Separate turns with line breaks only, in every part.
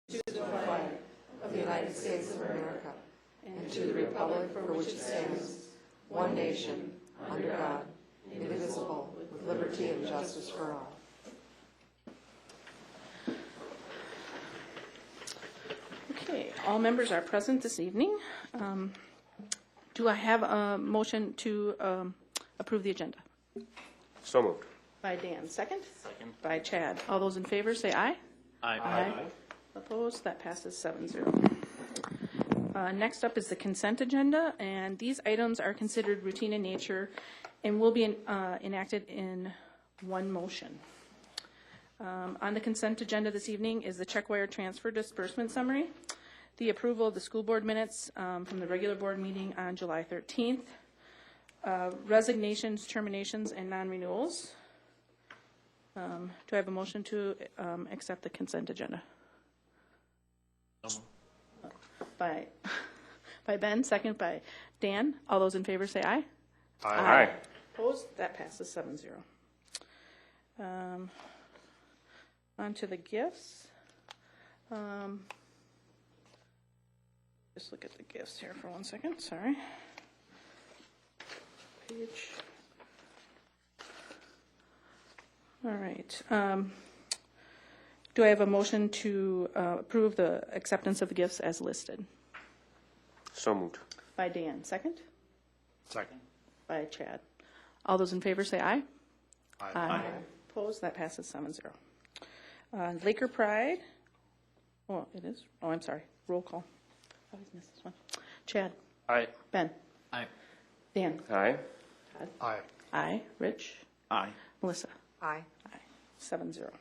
to the flag of the United States of America and to the republic for which it stands, one nation, under God, indivisible, with liberty and justice for all.
Okay, all members are present this evening. Do I have a motion to approve the agenda?
So moved.
By Dan. Second? Second. By Chad. All those in favor say aye.
Aye.
Aye. Opposed? That passes 7-0. Next up is the consent agenda, and these items are considered routine in nature and will be enacted in one motion. On the consent agenda this evening is the check wire transfer disbursement summary, the approval of the school board minutes from the regular board meeting on July 13th, resignations, terminations, and non-renewals. Do I have a motion to accept the consent agenda? By Ben, second by Dan. All those in favor say aye.
Aye.
Opposed? That passes 7-0. On to the gifts. Just look at the gifts here for 1 second. Sorry. Page. All right. Do I have a motion to approve the acceptance of the gifts as listed?
So moved.
By Dan. Second?
Second.
By Chad. All those in favor say aye.
Aye.
Opposed? That passes 7-0. Laker Pride. Oh, it is? Oh, I'm sorry. Roll call. I always miss this one. Chad.
Aye.
Ben.
Aye.
Dan.
Aye.
Todd.
Aye.
Aye. Rich.
Aye.
Melissa.
Aye.
Aye. 7-0.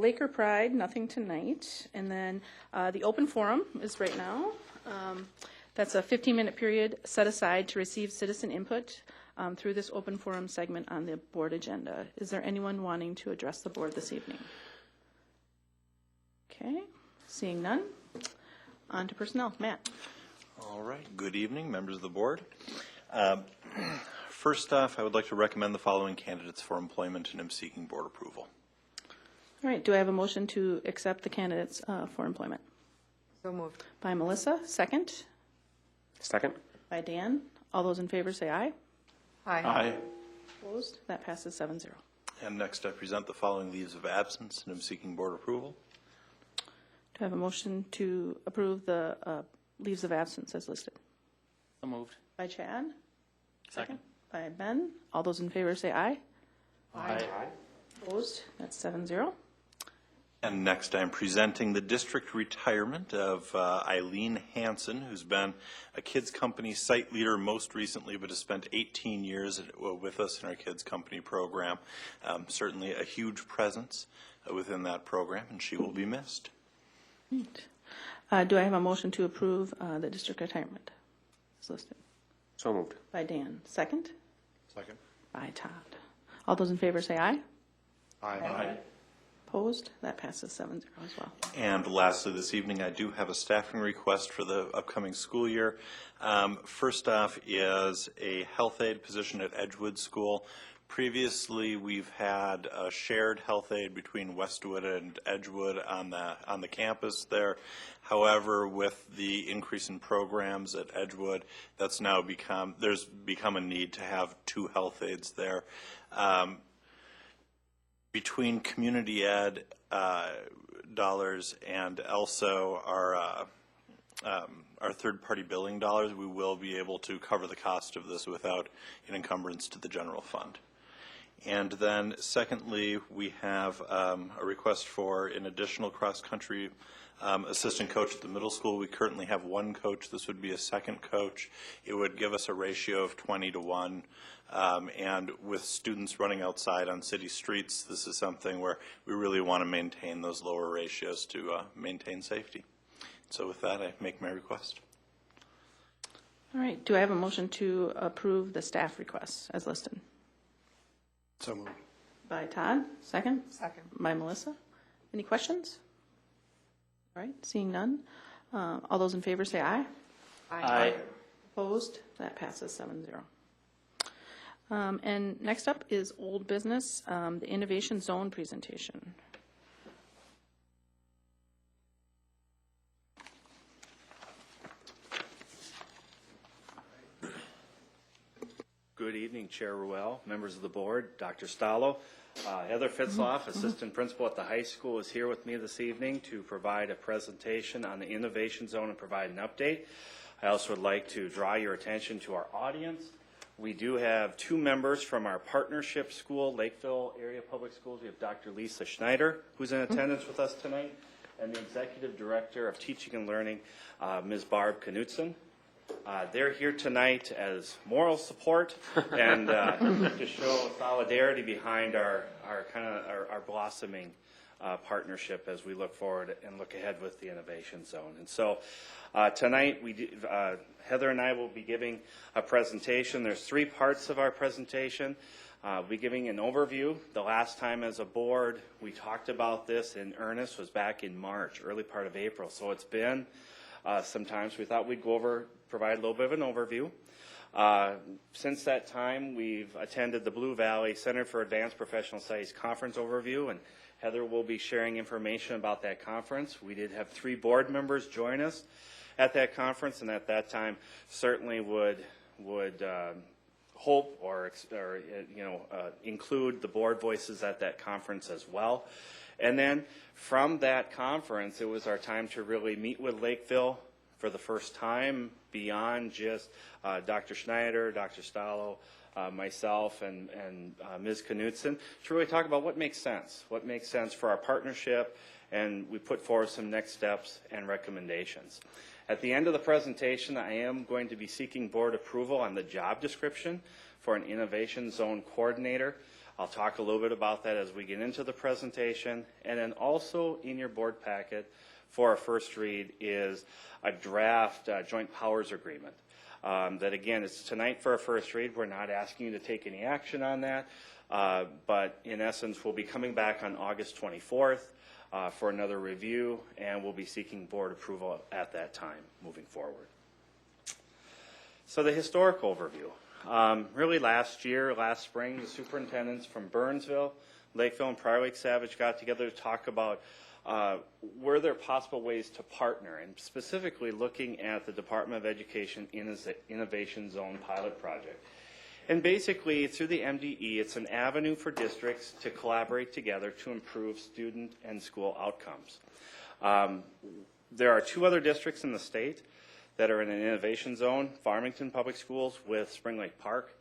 Laker Pride, nothing tonight. And then the open forum is right now. That's a 15-minute period set aside to receive citizen input through this open forum segment on the board agenda. Is there anyone wanting to address the board this evening? Okay, seeing none. On to personnel. Matt.
All right. Good evening, members of the board. First off, I would like to recommend the following candidates for employment, and am seeking board approval.
All right, do I have a motion to accept the candidates for employment?
So moved.
By Melissa, second.
Second.
By Dan. All those in favor say aye.
Aye.
Opposed? That passes 7-0.
And next, I present the following leaves of absence, and am seeking board approval.
Do I have a motion to approve the leaves of absence as listed?
So moved.
By Chad.
Second.
By Ben. All those in favor say aye.
Aye.
Opposed? That's 7-0.
And next, I'm presenting the district retirement of Eileen Hansen, who's been a kids company site leader most recently, but has spent 18 years with us in our kids company program. Certainly a huge presence within that program, and she will be missed.
Right. Do I have a motion to approve the district retirement as listed?
So moved.
By Dan. Second.
Second.
By Todd. All those in favor say aye.
Aye.
Opposed? That passes 7-0 as well.
And lastly, this evening, I do have a staffing request for the upcoming school year. First off is a health aide position at Edgewood School. Previously, we've had a shared health aide between Westwood and Edgewood on the campus there. However, with the increase in programs at Edgewood, there's become a need to have two health aides there. Between community ed dollars and also our third-party billing dollars, we will be able to cover the cost of this without an encumbrance to the general fund. And then secondly, we have a request for an additional cross-country assistant coach at the middle school. We currently have one coach. This would be a second coach. It would give us a ratio of 20-1. And with students running outside on city streets, this is something where we really want to maintain those lower ratios to maintain safety. So with that, I make my request.
All right. Do I have a motion to approve the staff requests as listed?
So moved.
By Todd. Second.
Second.
By Melissa. Any questions? All right. Seeing none. All those in favor say aye.
Aye.
Opposed? That passes 7-0. And next up is old business, the Innovation Zone presentation.
evening, Chair Ruel, members of the board, Dr. Stallo. Heather Fitzloff, Assistant Principal at the high school, is here with me this evening to provide a presentation on the Innovation Zone and provide an update. I also would like to draw your attention to our audience. We do have 2 members from our partnership school, Lakeville Area Public Schools. We have Dr. Lisa Schneider, who's in attendance with us tonight, and the Executive Director of Teaching and Learning, Ms. Barb Knudsen. They're here tonight as moral support and to show solidarity behind our blossoming partnership as we look forward and look ahead with the Innovation Zone. And so tonight, Heather and I will be giving a presentation. There's 3 parts of our presentation. We'll be giving an overview. The last time as a board we talked about this in earnest was back in March, early part of April. So it's been some time. So we thought we'd go over, provide a little bit of an overview. Since that time, we've attended the Blue Valley Center for Advanced Professional Studies conference overview, and Heather will be sharing information about that conference. We did have 3 board members join us at that conference, and at that time certainly would hope or include the board voices at that conference as well. And then from that conference, it was our time to really meet with Lakeville for the first time beyond just Dr. Schneider, Dr. Stallo, myself, and Ms. Knudsen, to really talk about what makes sense for our partnership, and we put forward some next steps and recommendations. At the end of the presentation, I am going to be seeking board approval on the job description for an Innovation Zone coordinator. I'll talk a little bit about that as we get into the presentation. And then also in your board packet for our first read is a draft joint powers agreement. That again, it's tonight for our first read. We're not asking you to take any action on that, but in essence, we'll be coming back on August 24th for another review, and we'll be seeking board approval at that time moving forward. So the historic overview. Really last spring, the superintendents from Burnsville, Lakeville, and Prior Lake Savage got together to talk about were there possible ways to partner, and specifically looking at the Department of Education Innovation Zone pilot project. And basically, through the MDE, it's an avenue for districts to collaborate together to improve student and school outcomes. There are 2 other districts in the state that are in an innovation zone, Farmington Public Schools with Spring Lake Park.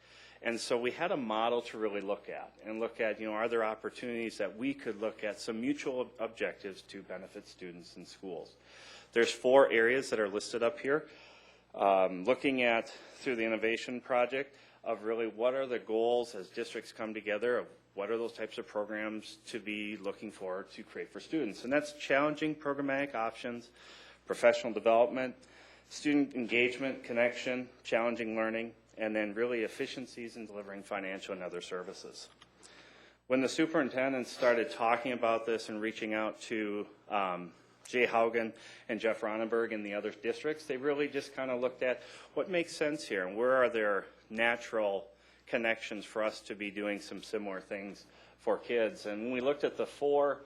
And so we had a model to really look at, are there opportunities that we could look at, some mutual objectives to benefit students and schools. There's 4 areas that are listed up here. Looking at, through the innovation project, of really what are the goals as districts come together, of what are those types of programs to be looking for to create for students. And that's challenging programmatic options, professional development, student engagement, connection, challenging learning, and then really efficiencies in delivering financial and other services. When the superintendents started talking about this and reaching out to Jay Haugen and Jeff Ronenberg and the other districts, they really just kind of looked at what makes sense here and where are there natural connections for us to be doing some similar things for kids. And when we looked at the 4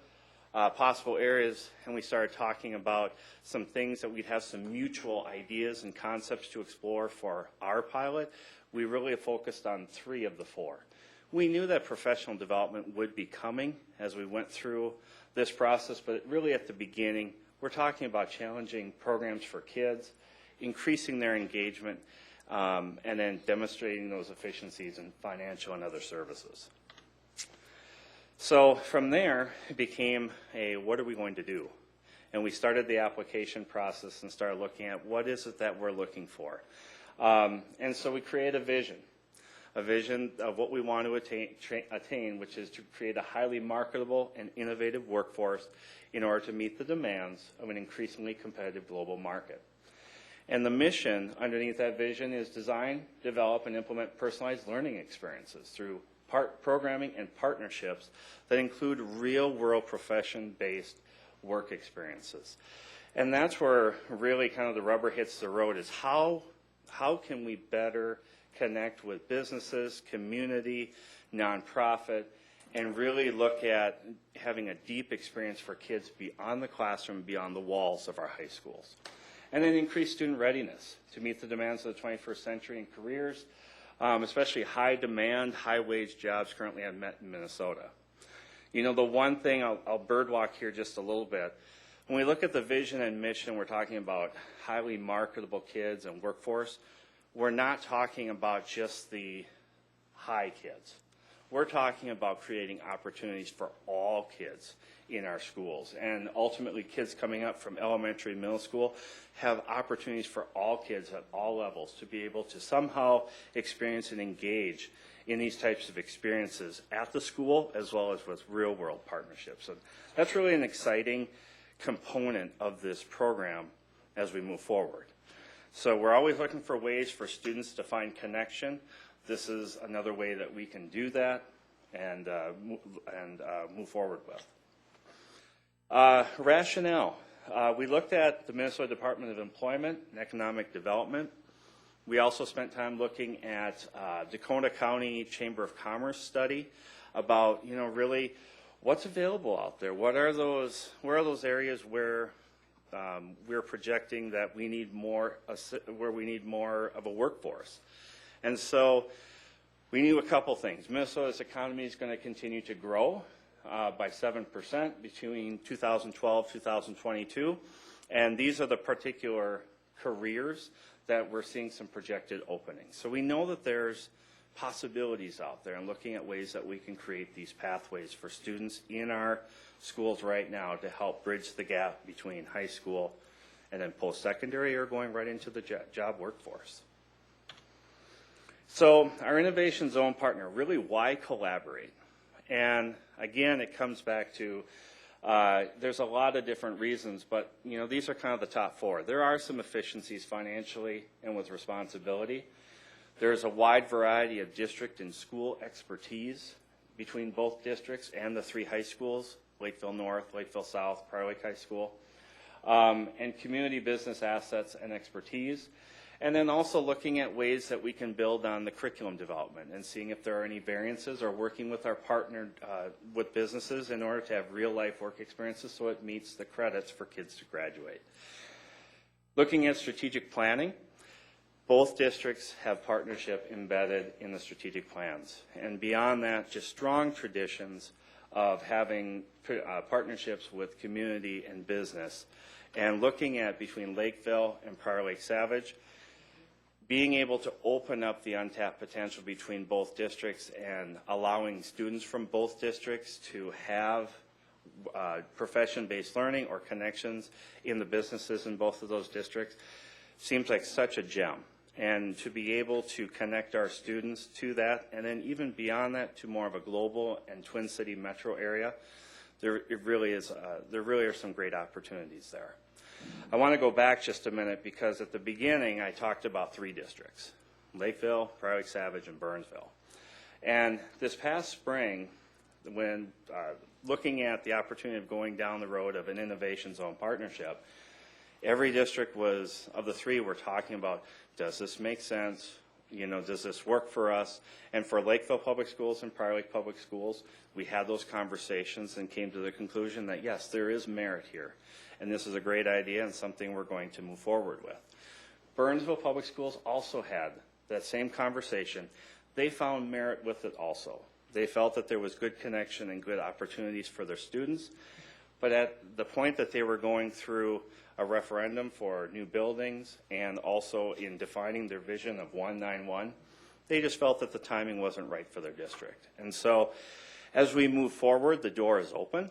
possible areas and we started talking about some things that we'd have some mutual ideas and concepts to explore for our pilot, we really focused on 3 of the 4. We knew that professional development would be coming as we went through this process, but really at the beginning, we're talking about challenging programs for kids, increasing their engagement, and then demonstrating those efficiencies in financial and other services. So from there, it became what are we going to do? And we started the application process and started looking at what is it that we're looking for. And so we created a vision of what we want to attain, which is to create a highly marketable and innovative workforce in order to meet the demands of an increasingly competitive global market. And the mission underneath that vision is design, develop, and implement personalized learning experiences through programming and partnerships that include real-world profession-based work experiences. And that's where really kind of the rubber hits the road, is how can we better connect with businesses, community, nonprofit, and really look at having a deep experience for kids beyond the classroom, beyond the walls of our high schools. And then increase student readiness to meet the demands of the 21st century in careers especially high demand, high wage jobs currently in Minnesota. You know, the one thing, I'll birdwalk here just a little bit. When we look at the vision and mission, we're talking about highly marketable kids and workforce. We're not talking about just the high kids. We're talking about creating opportunities for all kids in our schools. And ultimately, kids coming up from elementary, middle school have opportunities for all kids at all levels to be able to somehow experience and engage in these types of experiences at the school as well as with real-world partnerships. And that's really an exciting component of this program as we move forward. So we're always looking for ways for students to find connection. This is another way that we can do that and move forward with. Rationale. We looked at the Minnesota Department of Employment and Economic Development. We also spent time looking at Dakota County Chamber of Commerce study about, you know, really what's available out there. Where are those areas where we're projecting that we need more, where we need more of a workforce. And so we knew a couple things. Minnesota's economy is going to continue to grow by 7% between 2012 2022, and these are the particular careers that we're seeing some projected openings. So we know that there's possibilities out there and looking at ways that we can create these pathways for students in our schools right now to help bridge the gap between high school and then post-secondary or going right into the job workforce. So our innovation zone partner, really why collaborate? And again, it comes back to there's a lot of different reasons, but you know, these are kind of the top four. There are some efficiencies financially and with responsibility. There's a wide variety of district and school expertise between both districts and the three high schools, Lakeville North, Lakeville South, Prior Lake High School, and community business assets and expertise. And then also looking at ways that we can build on the curriculum development and seeing if there are any variances or working with our partner with businesses in order to have real life work experiences so it meets the credits for kids to graduate. Looking at strategic planning, both districts have partnership embedded in the strategic plans. And beyond that, just strong traditions of having partnerships with community and business. And looking at between Lakeville and Prior Lake Savage, being able to open up the untapped potential between both districts and allowing students from both districts to have profession-based learning or connections in the businesses in both of those districts seems like such a gem. And to be able to connect our students to that, and then even beyond that to more of a global and Twin City metro area, there really are some great opportunities there. I want to go back just a minute because at the beginning I talked about three districts, Lakeville, Prior Lake Savage, and Burnsville. And this past spring, when looking at the opportunity of going down the road of an innovation zone partnership, every district of the three we're talking about, does this make sense? You know, does this work for us? And for Lakeville Public Schools and Prior Lake Public Schools, we had those conversations and came to the conclusion that yes, there is merit here. And this is a great idea and something we're going to move forward with. Burnsville Public Schools also had that same conversation. They found merit with it also. They felt that there was good connection and good opportunities for their students. But at the point that they were going through a referendum for new buildings and also in defining their vision of 191, they just felt that the timing wasn't right for their district. And so as we move forward, the door is open,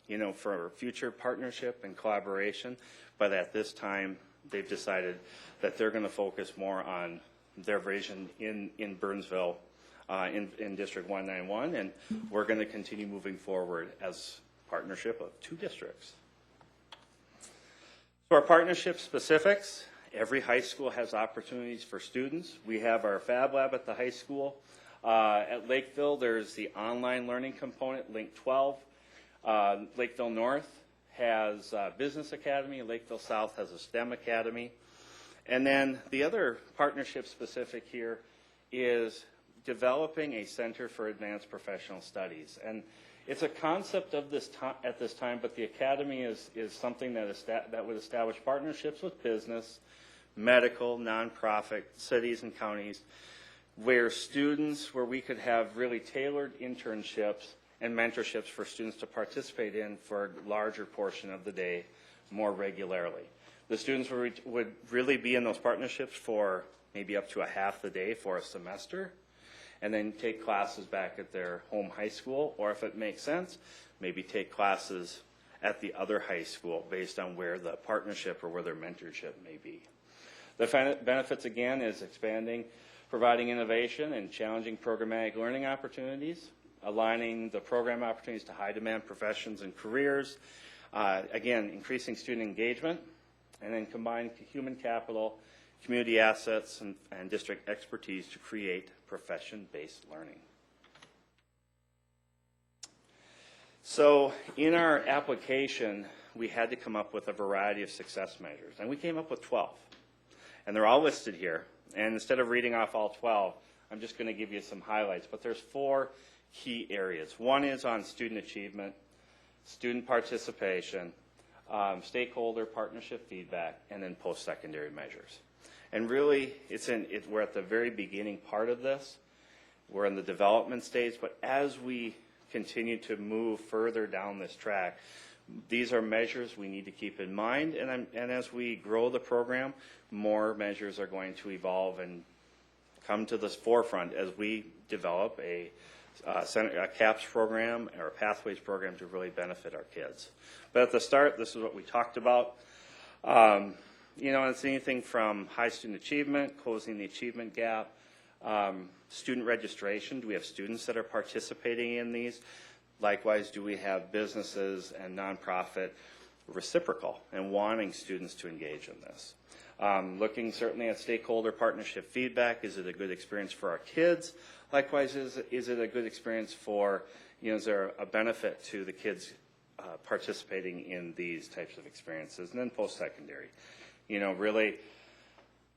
you know, for future partnership and collaboration. But at this time, they've decided that they're going to focus more on their vision in Burnsville, in District 191, and we're going to continue moving forward as partnership of two districts. So our partnership specifics, every high school has opportunities for students. We have our Fab Lab at the high school. At Lakeville, there's the online learning component, Link 12. Lakeville North has Business Academy. Lakeville South has a STEM Academy. And then the other partnership specific here is developing a Center for Advanced Professional Studies. And it's a concept of this at this time, but the Academy is something that would establish partnerships with business, medical, nonprofit, cities and counties where we could have really tailored internships and mentorships for students to participate in for a larger portion of the day more regularly. The students would really be in those partnerships for maybe up to a half the day for a semester, and then take classes back at their home high school, or if it makes sense, maybe take classes at the other high school based on where the partnership or where their mentorship may be. The benefits, again, is expanding, providing innovation and challenging programmatic learning opportunities, aligning the program opportunities to high-demand professions and careers, again, increasing student engagement, and then combine human capital, community assets, and district expertise to create profession-based learning. So in our application, we had to come up with a variety of success measures, and we came up with 12. And they're all listed here. And instead of reading off all 12, I'm just going to give you some highlights. But there's 4 key areas. One is on student achievement, student participation, stakeholder partnership feedback, and then post-secondary measures. And really, we're at the very beginning part of this. We're in the development stage, but as we continue to move further down this track, these are measures we need to keep in mind, and as we grow the program, more measures are going to evolve and come to the forefront as we develop a CAPS program or a Pathways program to really benefit our kids. But at the start, this is what we talked about. It's anything from high student achievement, closing the achievement gap, student registration. Do we have students that are participating in these? Likewise, do we have businesses and nonprofit reciprocal and wanting students to engage in this? Looking certainly at stakeholder partnership feedback. Is it a good experience for our kids? Likewise, is it a good experience for, is there a benefit to the kids participating in these types of experiences? And then post-secondary. Really,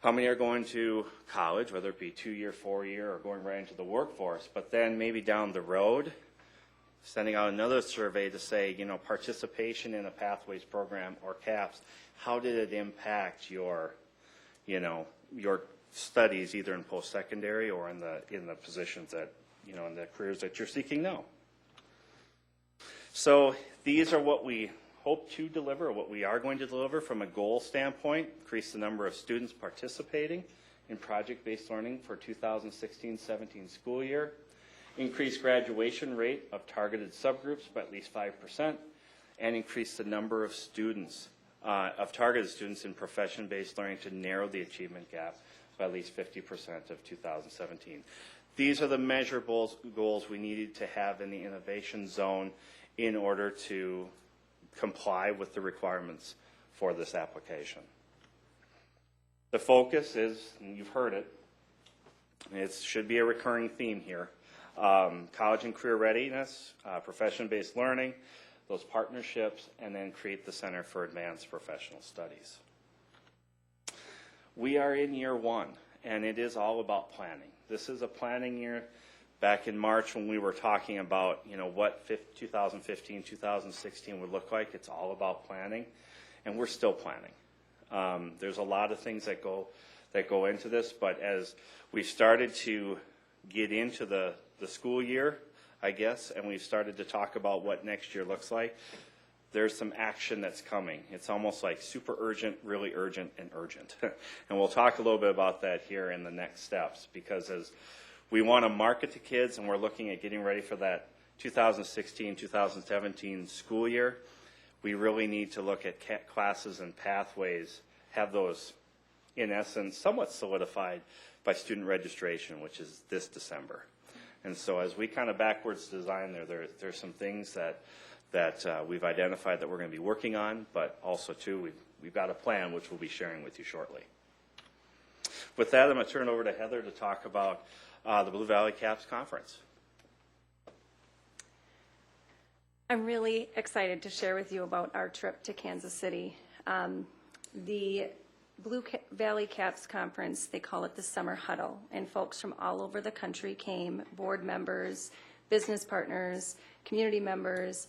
how many are going to college, whether it be 2-year, 4-year, or going right into the workforce, but then maybe down the road, sending out another survey to say, participation in a Pathways program or CAPS, how did it impact your studies either in post-secondary or in the positions that, in the careers that you're seeking now? So these are what we hope to deliver, what we are going to deliver from a goal standpoint: increase the number of students participating in project-based learning for 2016-17 school year, increase graduation rate of targeted subgroups by at least 5%, and increase the number of students, of targeted students in profession-based learning to narrow the achievement gap by at least 50% of 2017. These are the measurable goals we needed to have in the innovation zone in order to comply with the requirements for this application. The focus is, and you've heard it, it should be a recurring theme here, college and career readiness, profession-based learning, those partnerships, and then create the Center for Advanced Professional Studies. We are in year 1, and it is all about planning. This is a planning year. Back in March when we were talking about, what 2015, 2016 would look like, it's all about planning, and we're still planning. There's a lot of things that go into this, but as we've started to get into the school year, I guess, and we've started to talk about what next year looks like, there's some action that's coming. It's almost like super urgent, really urgent, and urgent. And we'll talk a little bit about that here in the next steps, because as we want to market to kids and we're looking at getting ready for that 2016-2017 school year, we really need to look at classes and pathways, have those, in essence, somewhat solidified by student registration, which is this December. And so as we kind of backwards design there's some things that we've identified that we're going to be working on, but also, too, we've got a plan which we'll be sharing with you shortly. With that, I'm going to turn it over to Heather to talk about the Blue Valley CAPS Conference.
I'm really excited to share with you about our trip to Kansas City. The Blue Valley CAPS Conference, they call it the Summer Huddle, and folks from all over the country came, board members, business partners, community members,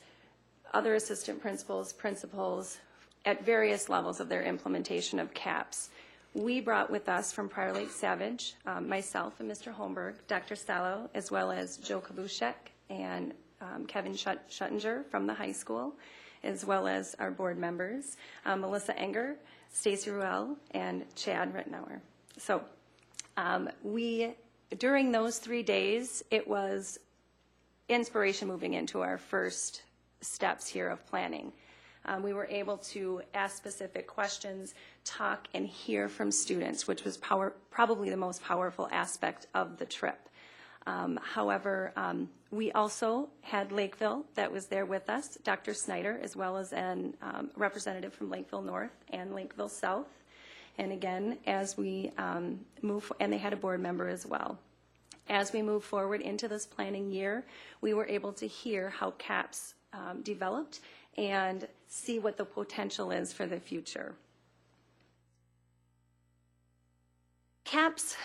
other assistant principals, principals, at various levels of their implementation of CAPS. we brought with us from Prior Lake Savage, myself and Mr. Holmberg, Dr. Stallo, as well as Joe Kabushek and Kevin Schuttinger from the high school, as well as our board members, Melissa Enger, Stacy Ruel, and Chad Rittenauer. So during those 3 days, it was inspiration moving into our first steps here of planning. We were able to ask specific questions, talk and hear from students, which was probably the most powerful aspect of the trip. However, we also had Lakeville that was there with us, Dr. Snyder, as well as a representative from Lakeville North and Lakeville South. And again, as we and they had a board member as well. As we move forward into this planning year, we were able to hear how CAPS developed and see what the potential is for the future.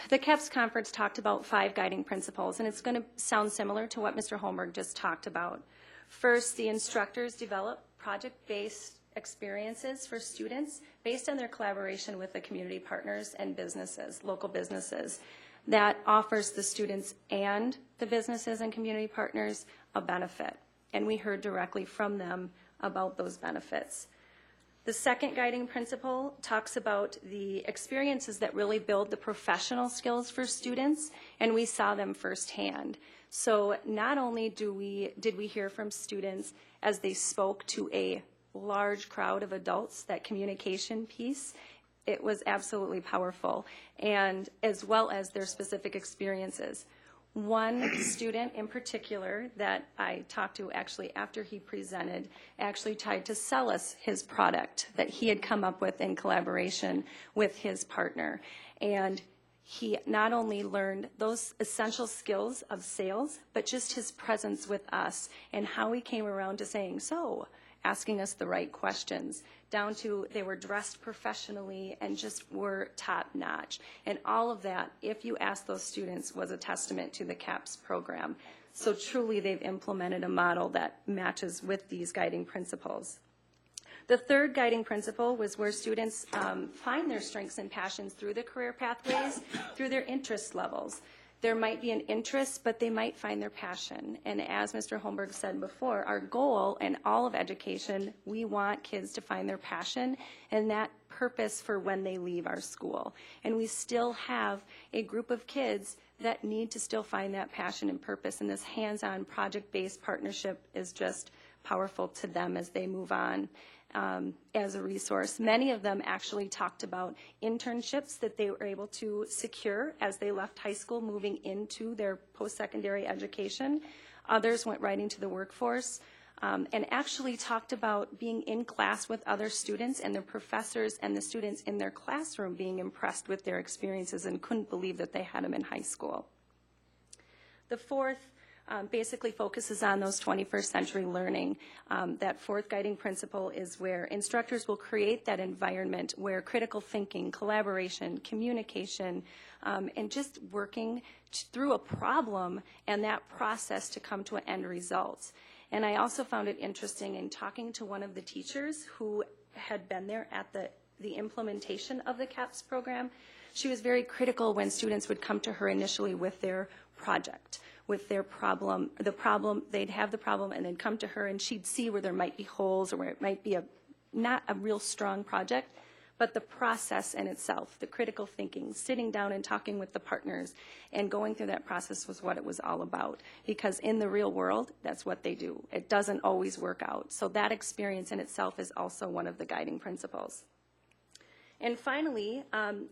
The CAPS conference talked about 5 guiding principles, and it's going to sound similar to what Mr. Holmberg just talked about. First, the instructors develop project-based experiences for students based on their collaboration with the community partners and businesses, local businesses. That offers the students and the businesses and community partners a benefit, and we heard directly from them about those benefits. The second guiding principle talks about the experiences that really build the professional skills for students, and we saw them firsthand. So not only did we hear from students as they spoke to a large crowd of adults, that communication piece, it was absolutely powerful, and as well as their specific experiences. One student in particular that I talked to actually after he presented actually tried to sell us his product that he had come up with in collaboration with his partner. And he not only learned those essential skills of sales, but just his presence with us and how he came around to saying, so, asking us the right questions, down to they were dressed professionally and just were top notch. And all of that, if you ask those students, was a testament to the CAPS program. So truly they've implemented a model that matches with these guiding principles. The third guiding principle was where students find their strengths and passions through the career pathways, through their interest levels. There might be an interest, but they might find their passion. And as Mr. Holmberg said before, our goal in all of education, we want kids to find their passion and that purpose for when they leave our school. And we still have a group of kids that need to still find that passion and purpose. And this hands-on project-based partnership is just powerful to them as they move on. As a resource. Many of them actually talked about internships that they were able to secure as they left high school moving into their post-secondary education. Others went right into the workforce and actually talked about being in class with other students and their professors and the students in their classroom being impressed with their experiences and couldn't believe that they had them in high school. The fourth basically focuses on those 21st century learning. That fourth guiding principle is where instructors will create that environment where critical thinking, collaboration, communication, and just working through a problem and that process to come to an end result. And I also found it interesting in talking to one of the teachers who had been there at the implementation of the CAPS program. She was very critical when students would come to her initially with their project, with their problem, they'd have the problem and then come to her and she'd see where there might be holes or where it might be not a real strong project, but the process in itself, the critical thinking, sitting down and talking with the partners and going through that process was what it was all about. Because in the real world, that's what they do. It doesn't always work out. So that experience in itself is also one of the guiding principles. And finally,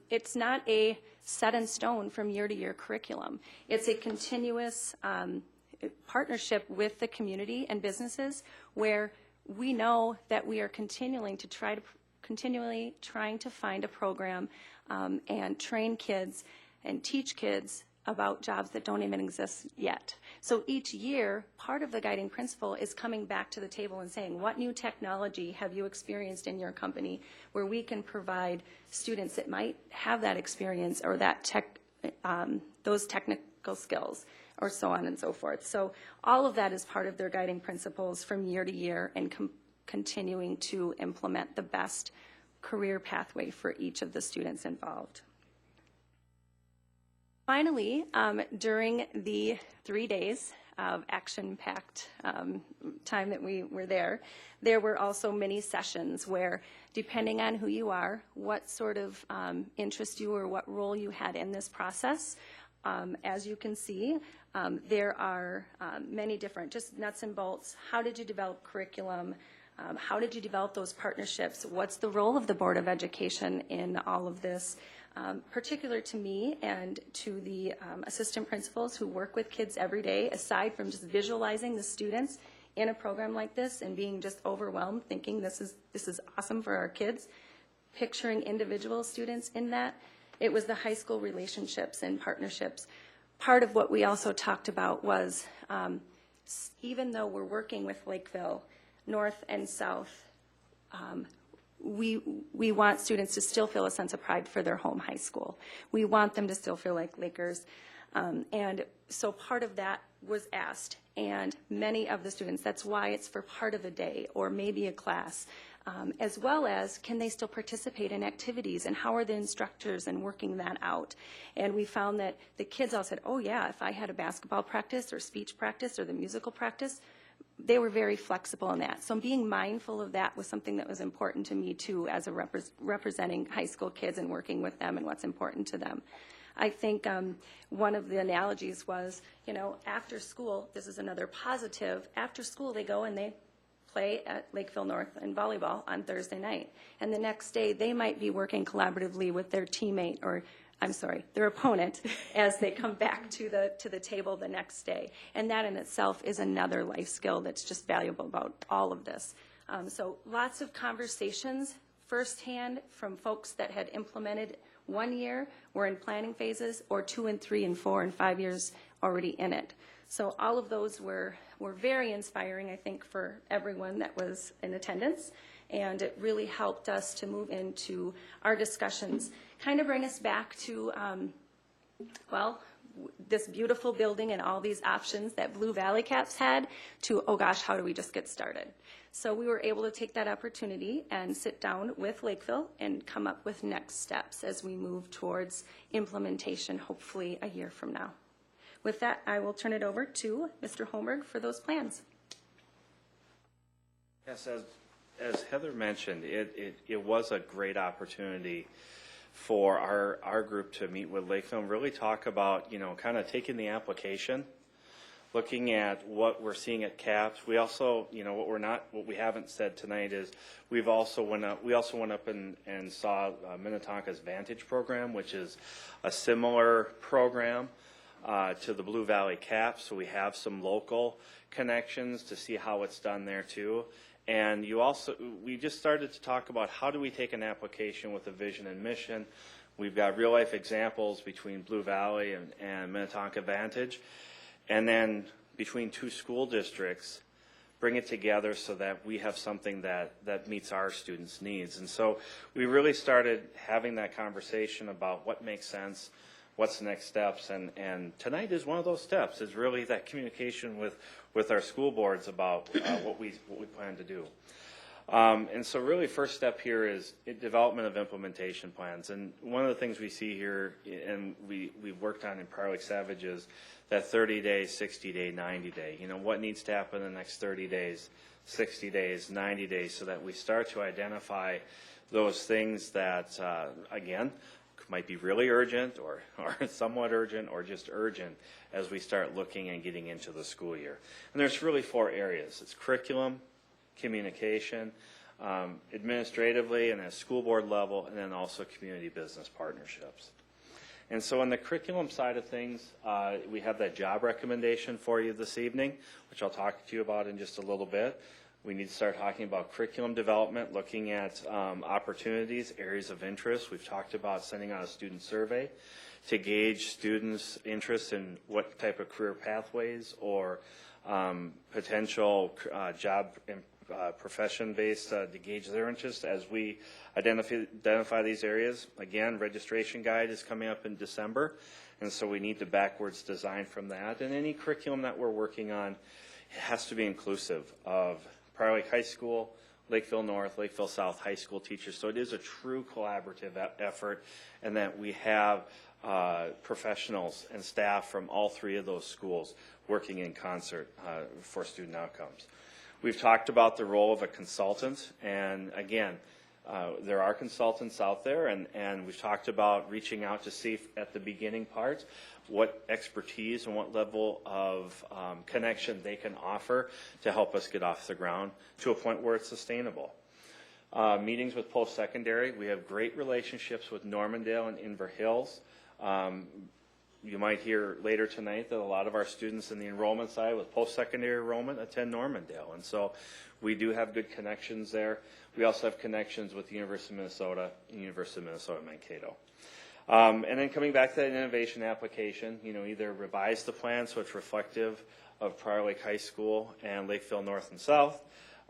it's not a set in stone from year to year curriculum. It's a continuous partnership with the community and businesses where we know that we are continually trying to find a program and train kids and teach kids about jobs that don't even exist yet. So each year, part of the guiding principle is coming back to the table and saying, what new technology have you experienced in your company where we can provide students that might have that experience or that those technical skills or so on and so forth. So all of that is part of their guiding principles from year to year and continuing to implement the best career pathway for each of the students involved. Finally, during the 3 days of action-packed time that we were there were also many sessions where, depending on who you are, what sort of interest you or what role you had in this process, as you can see, there are many different, just nuts and bolts. How did you develop curriculum? How did you develop those partnerships? What's the role of the Board of Education in all of this? Particular to me and to the assistant principals who work with kids every day, aside from just visualizing the students in a program like this and being just overwhelmed, thinking this is awesome for our kids, picturing individual students in that, it was the high school relationships and partnerships. Part of what we also talked about was, even though we're working with Lakeville, North and South, we want students to still feel a sense of pride for their home high school. We want them to still feel like Lakers. And so part of that was asked, and many of the students, that's why it's for part of a day or maybe a class, as well as can they still participate in activities and how are the instructors and working that out. And we found that the kids all said, oh yeah, if I had a basketball practice or speech practice or the musical practice, they were very flexible in that. So being mindful of that was something that was important to me too, as a representing high school kids and working with them and what's important to them. I think one of the analogies was, after school, this is another positive, after school they go and they play at Lakeville North in volleyball on Thursday night. And the next day they might be working collaboratively with their teammate their opponent as they come back to the table the next day. And that in itself is another life skill that's just valuable about all of this. So lots of conversations firsthand from folks that had implemented 1 year, were in planning phases, or 2 and 3 and 4 and 5 years already in it. So all of those were very inspiring, I think, for everyone that was in attendance. And it really helped us to move into our discussions, kind of bring us back to, this beautiful building and all these options that Blue Valley Caps had to, oh gosh, how do we just get started? So we were able to take that opportunity and sit down with Lakeville and come up with next steps as we move towards implementation, hopefully a year from now. With that, I will turn it over to Mr. Holmberg for those plans.
Yes, as Heather mentioned, it was a great opportunity for our group to meet with Lakeville and really talk about, kind of taking the application, looking at what we're seeing at CAPS. We also, what we haven't said tonight is we also went up and saw Minnetonka's Vantage program, which is a similar program to the Blue Valley CAPS. So we have some local connections to see how it's done there too. And we just started to talk about how do we take an application with a vision and mission. We've got real life examples between Blue Valley and Minnetonka Vantage. And then between 2 school districts, bring it together so that we have something that meets our students' needs. And so we really started having that conversation about what makes sense, what's the next steps, and tonight is one of those steps, is really that communication with our school boards about what we plan to do. And so really first step here is development of implementation plans. And one of the things we see here, and we've worked on in Prior Lake Savage, is that 30-day, 60-day, 90-day. What needs to happen in the next 30 days, 60 days, 90 days, so that we start to identify those things that, again, might be really urgent or somewhat urgent or just urgent as we start looking and getting into the school year. And there's really 4 areas. It's curriculum, communication, administratively and at school board level, and then also community business partnerships. And so on the curriculum side of things, we have that job recommendation for you this evening, which I'll talk to you about in just a little bit. We need to start talking about curriculum development, looking at opportunities, areas of interest. We've talked about sending out a student survey to gauge students' interest in what type of career pathways or potential job and profession-based to gauge their interest as we identify these areas. Again, registration guide is coming up in December, and so we need to backwards design from that. And any curriculum that we're working on has to be inclusive of Prior Lake High School, Lakeville North, Lakeville South high school teachers. So it is a true collaborative effort, and that we have professionals and staff from all three of those schools working in concert for student outcomes. We've talked about the role of a consultant, and again, there are consultants out there, and we've talked about reaching out to see if, at the beginning part what expertise and what level of connection they can offer to help us get off the ground to a point where it's sustainable. Meetings with post-secondary, we have great relationships with Normandale and Inver Hills. You might hear later tonight that a lot of our students in the enrollment side with post-secondary enrollment attend Normandale, and so we do have good connections there. We also have connections with the University of Minnesota and University of Minnesota Mankato. And then coming back to that innovation application, either revise the plan so it's reflective of Prior Lake High School and Lakeville North and South.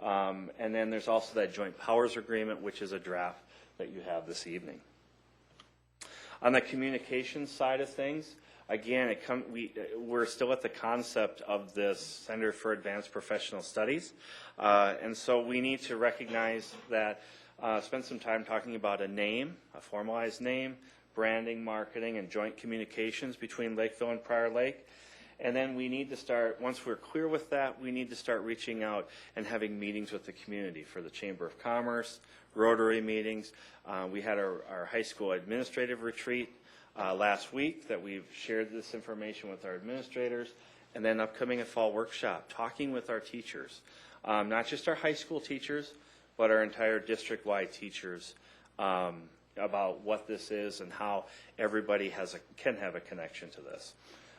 And then there's also that joint powers agreement, which is a draft that you have this evening. On the communications side of things, again, we're still at the concept of this Center for Advanced Professional Studies. And so we need to recognize that, spend some time talking about a name, a formalized name, branding, marketing, and joint communications between Lakeville and Prior Lake. And then we need to start, once we're clear with that, we need to start reaching out and having meetings with the community for the Chamber of Commerce, Rotary meetings. We had our high school administrative retreat last week that we've shared this information with our administrators, and then upcoming a fall workshop, talking with our teachers, not just our high school teachers, but our entire district-wide teachers about what this is and how everybody can have a connection to this.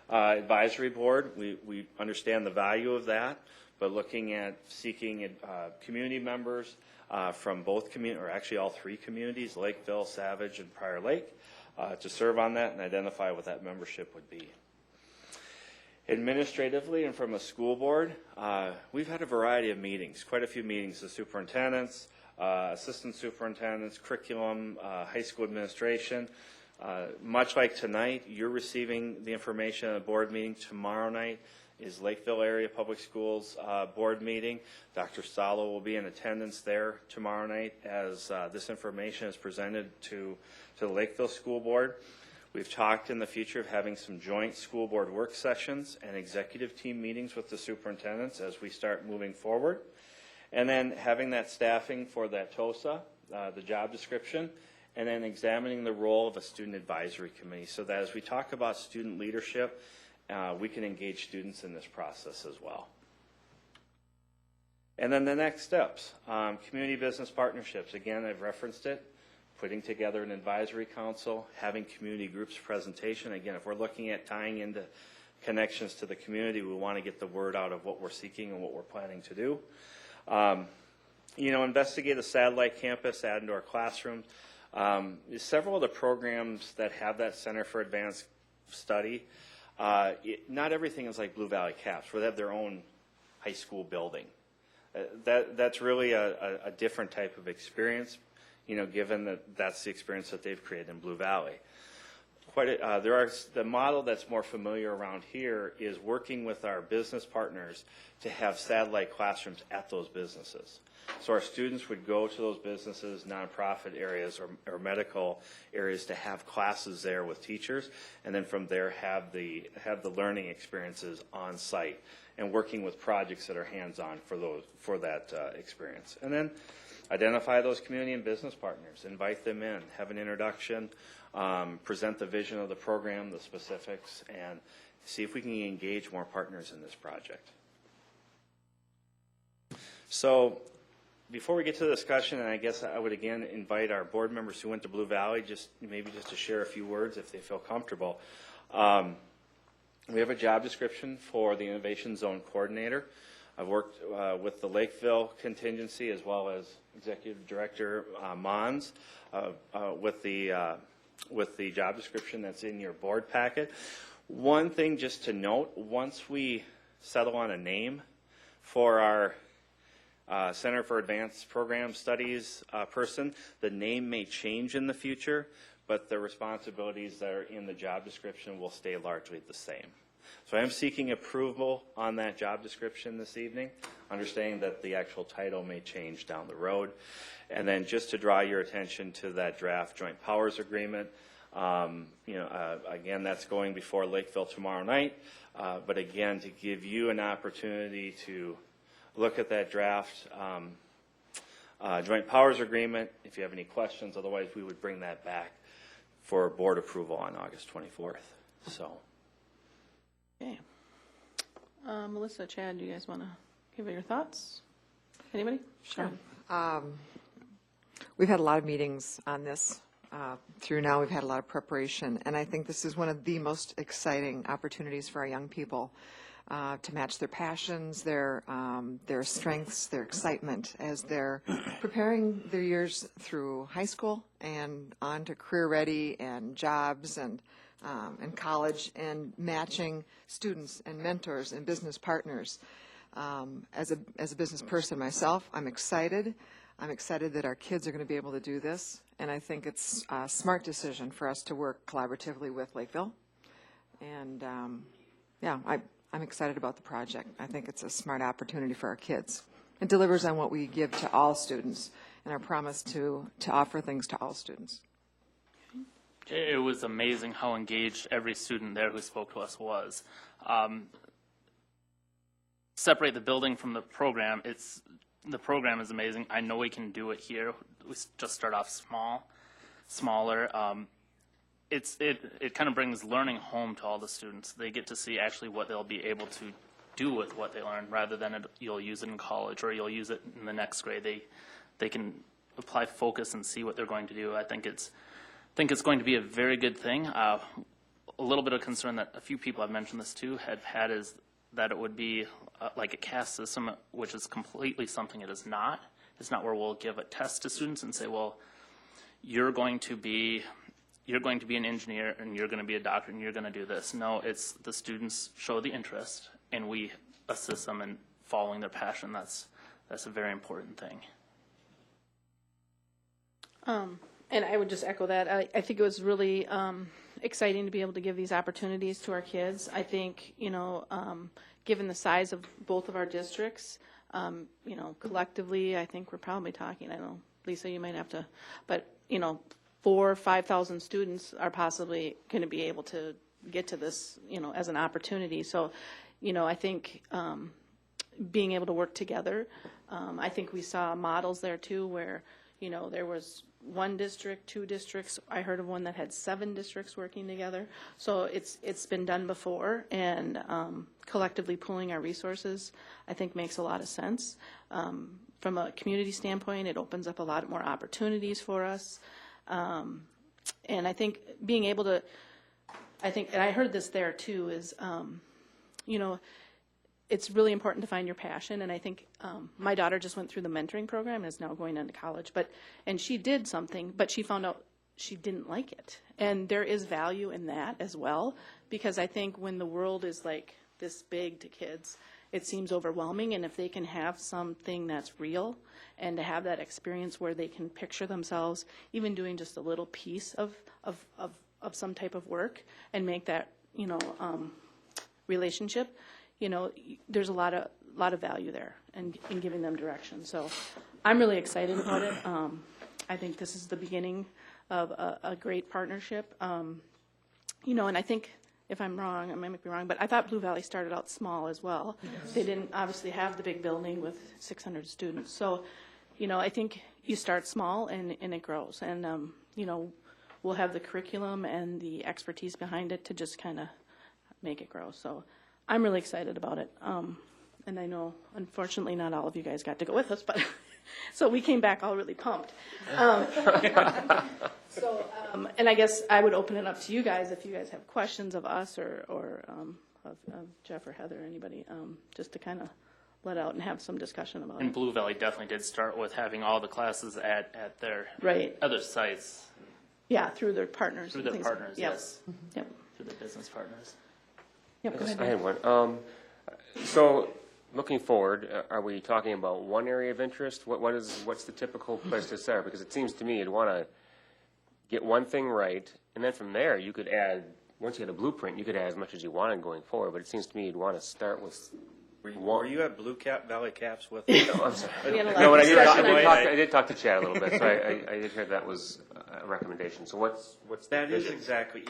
Advisory board, we understand the value of that, but looking at seeking community members from both or actually all three communities, Lakeville, Savage, and Prior Lake, to serve on that and identify what that membership would be. Administratively and from a school board, we've had a variety of meetings, quite a few meetings, the superintendents, assistant superintendents, curriculum, high school administration. Much like tonight, you're receiving the information at a board meeting. Tomorrow night is Lakeville Area Public Schools board meeting. Dr. Salo will be in attendance there tomorrow night as this information is presented to the Lakeville School Board. We've talked in the future of having some joint school board work sessions and executive team meetings with the superintendents as we start moving forward. And then having that staffing for that TOSA, the job description, and then examining the role of a student advisory committee so that as we talk about student leadership, we can engage students in this process as well. And then the next steps, community business partnerships. Again, I've referenced it, putting together an advisory council, having community groups presentation. Again, if we're looking at tying into connections to the community, we want to get the word out of what we're seeking and what we're planning to do. Investigate a satellite campus, add into our classrooms. Several of the programs that have that Center for Advanced Study, not everything is like Blue Valley Caps, where they have their own high school building. That's really a different type of experience, given that that's the experience that they've created in Blue Valley. The model that's more familiar around here is working with our business partners to have satellite classrooms at those businesses. So our students would go to those businesses, nonprofit areas or medical areas to have classes there with teachers, and then from there have the learning experiences on site and working with projects that are hands-on for that experience. And then identify those community and business partners, invite them in, have an introduction, present the vision of the program, the specifics, and see if we can engage more partners in this project. So before we get to the discussion, and I guess I would again invite our board members who went to Blue Valley just to share a few words if they feel comfortable. We have a job description for the Innovation Zone Coordinator. I've worked with the Lakeville contingency as well as Executive Director Mons with the job description that's in your board packet. One thing just to note, once we settle on a name for our Center for Advanced Program Studies person, the name may change in the future, but the responsibilities that are in the job description will stay largely the same. So I am seeking approval on that job description this evening, understanding that the actual title may change down the road. And then just to draw your attention to that draft joint powers agreement, again, that's going before Lakeville tomorrow night. But again, to give you an opportunity to look at that draft joint powers agreement. If you have any questions, otherwise we would bring that back for board approval on August 24th. So.
Okay. Melissa, Chad, do you guys want to give it your thoughts? Anybody?
Sure. We've had a lot of meetings on this through now. We've had a lot of preparation, and I think this is one of the most exciting opportunities for our young people to match their passions, their strengths, their excitement as they're preparing their years through high school and on to career ready and jobs and college, and matching students and mentors and business partners. As a business person myself, I'm excited. I'm excited that our kids are going to be able to do this, and I think it's a smart decision for us to work collaboratively with Lakeville. And I'm excited about the project. I think it's a smart opportunity for our kids. It delivers on what we give to all students and our promise to offer things to all students.
It was amazing how engaged every student there who spoke to us was. Separate the building from the program. The program is amazing. I know we can do it here. We just start off smaller. It kind of brings learning home to all the students. They get to see actually what they'll be able to do with what they learn, rather than you'll use it in college or you'll use it in the next grade. They can apply focus and see what they're going to do. I think it's going to be a very good thing. A little bit of concern that a few people I've mentioned this to have had is that it would be like a caste system, which is completely something it is not. It's not where we'll give a test to students and say, well, you're going to be an engineer and you're going to be a doctor and you're going to do this. No, it's the students show the interest and we assist them in following their passion. That's a very important thing.
And I would just echo that. I think it was really exciting to be able to give these opportunities to our kids. I think, given the size of both of our districts, collectively, I think we're probably talking, I don't know, Lisa, you might have to, but, 4,000 or 5,000 students are possibly going to be able to get to this, as an opportunity. So, I think being able to work together, I think we saw models there too where, there was one district, two districts. I heard of one that had 7 districts working together. So it's been done before, and collectively pooling our resources, I think, makes a lot of sense. From a community standpoint, it opens up a lot more opportunities for us. And I think being able to, and I heard this there too, is, it's really important to find your passion. And I think my daughter just went through the mentoring program and is now going into college. And she did something, but she found out she didn't like it. And there is value in that as well, because I think when the world is like this big to kids, it seems overwhelming. And if they can have something that's real and to have that experience where they can picture themselves even doing just a little piece of some type of work and make that, relationship, there's a lot of value there in giving them direction. So I'm really excited about it. I think this is the beginning of a great partnership. And I think, if I'm wrong, I might be wrong, but I thought Blue Valley started out small as well. Yes. They didn't obviously have the big building with 600 students. So, I think you start small and it grows. And, we'll have the curriculum and the expertise behind it to just kind of make it grow. So I'm really excited about it. And I know, unfortunately, not all of you guys got to go with us, but so we came back all really pumped. And I guess I would open it up to you guys if you guys have questions of us or of Jeff or Heather or anybody, just to kind of let out and have some discussion about
And
it.
Blue Valley definitely did start with having all the classes at their
Right.
other sites.
Yeah, through their partners.
Through
and
their
things.
partners,
Yep.
yes.
Yep.
Through their business partners.
Yep. Go
Yes,
ahead.
I had one. So, looking forward, are we talking about one area of interest? What's the typical place to start? Because it seems to me you'd want to get one thing right, and then from there you could add once you had a blueprint, you could add as much as you wanted going forward, but it seems to me you'd want to start with.
Were you at Valley Caps with?
Oh, I'm sorry.
We had a lot
No,
of
but
discussion on that.
I did talk to Chad a little bit, so I did hear that was a recommendation. So what's the
That is
vision?
exactly,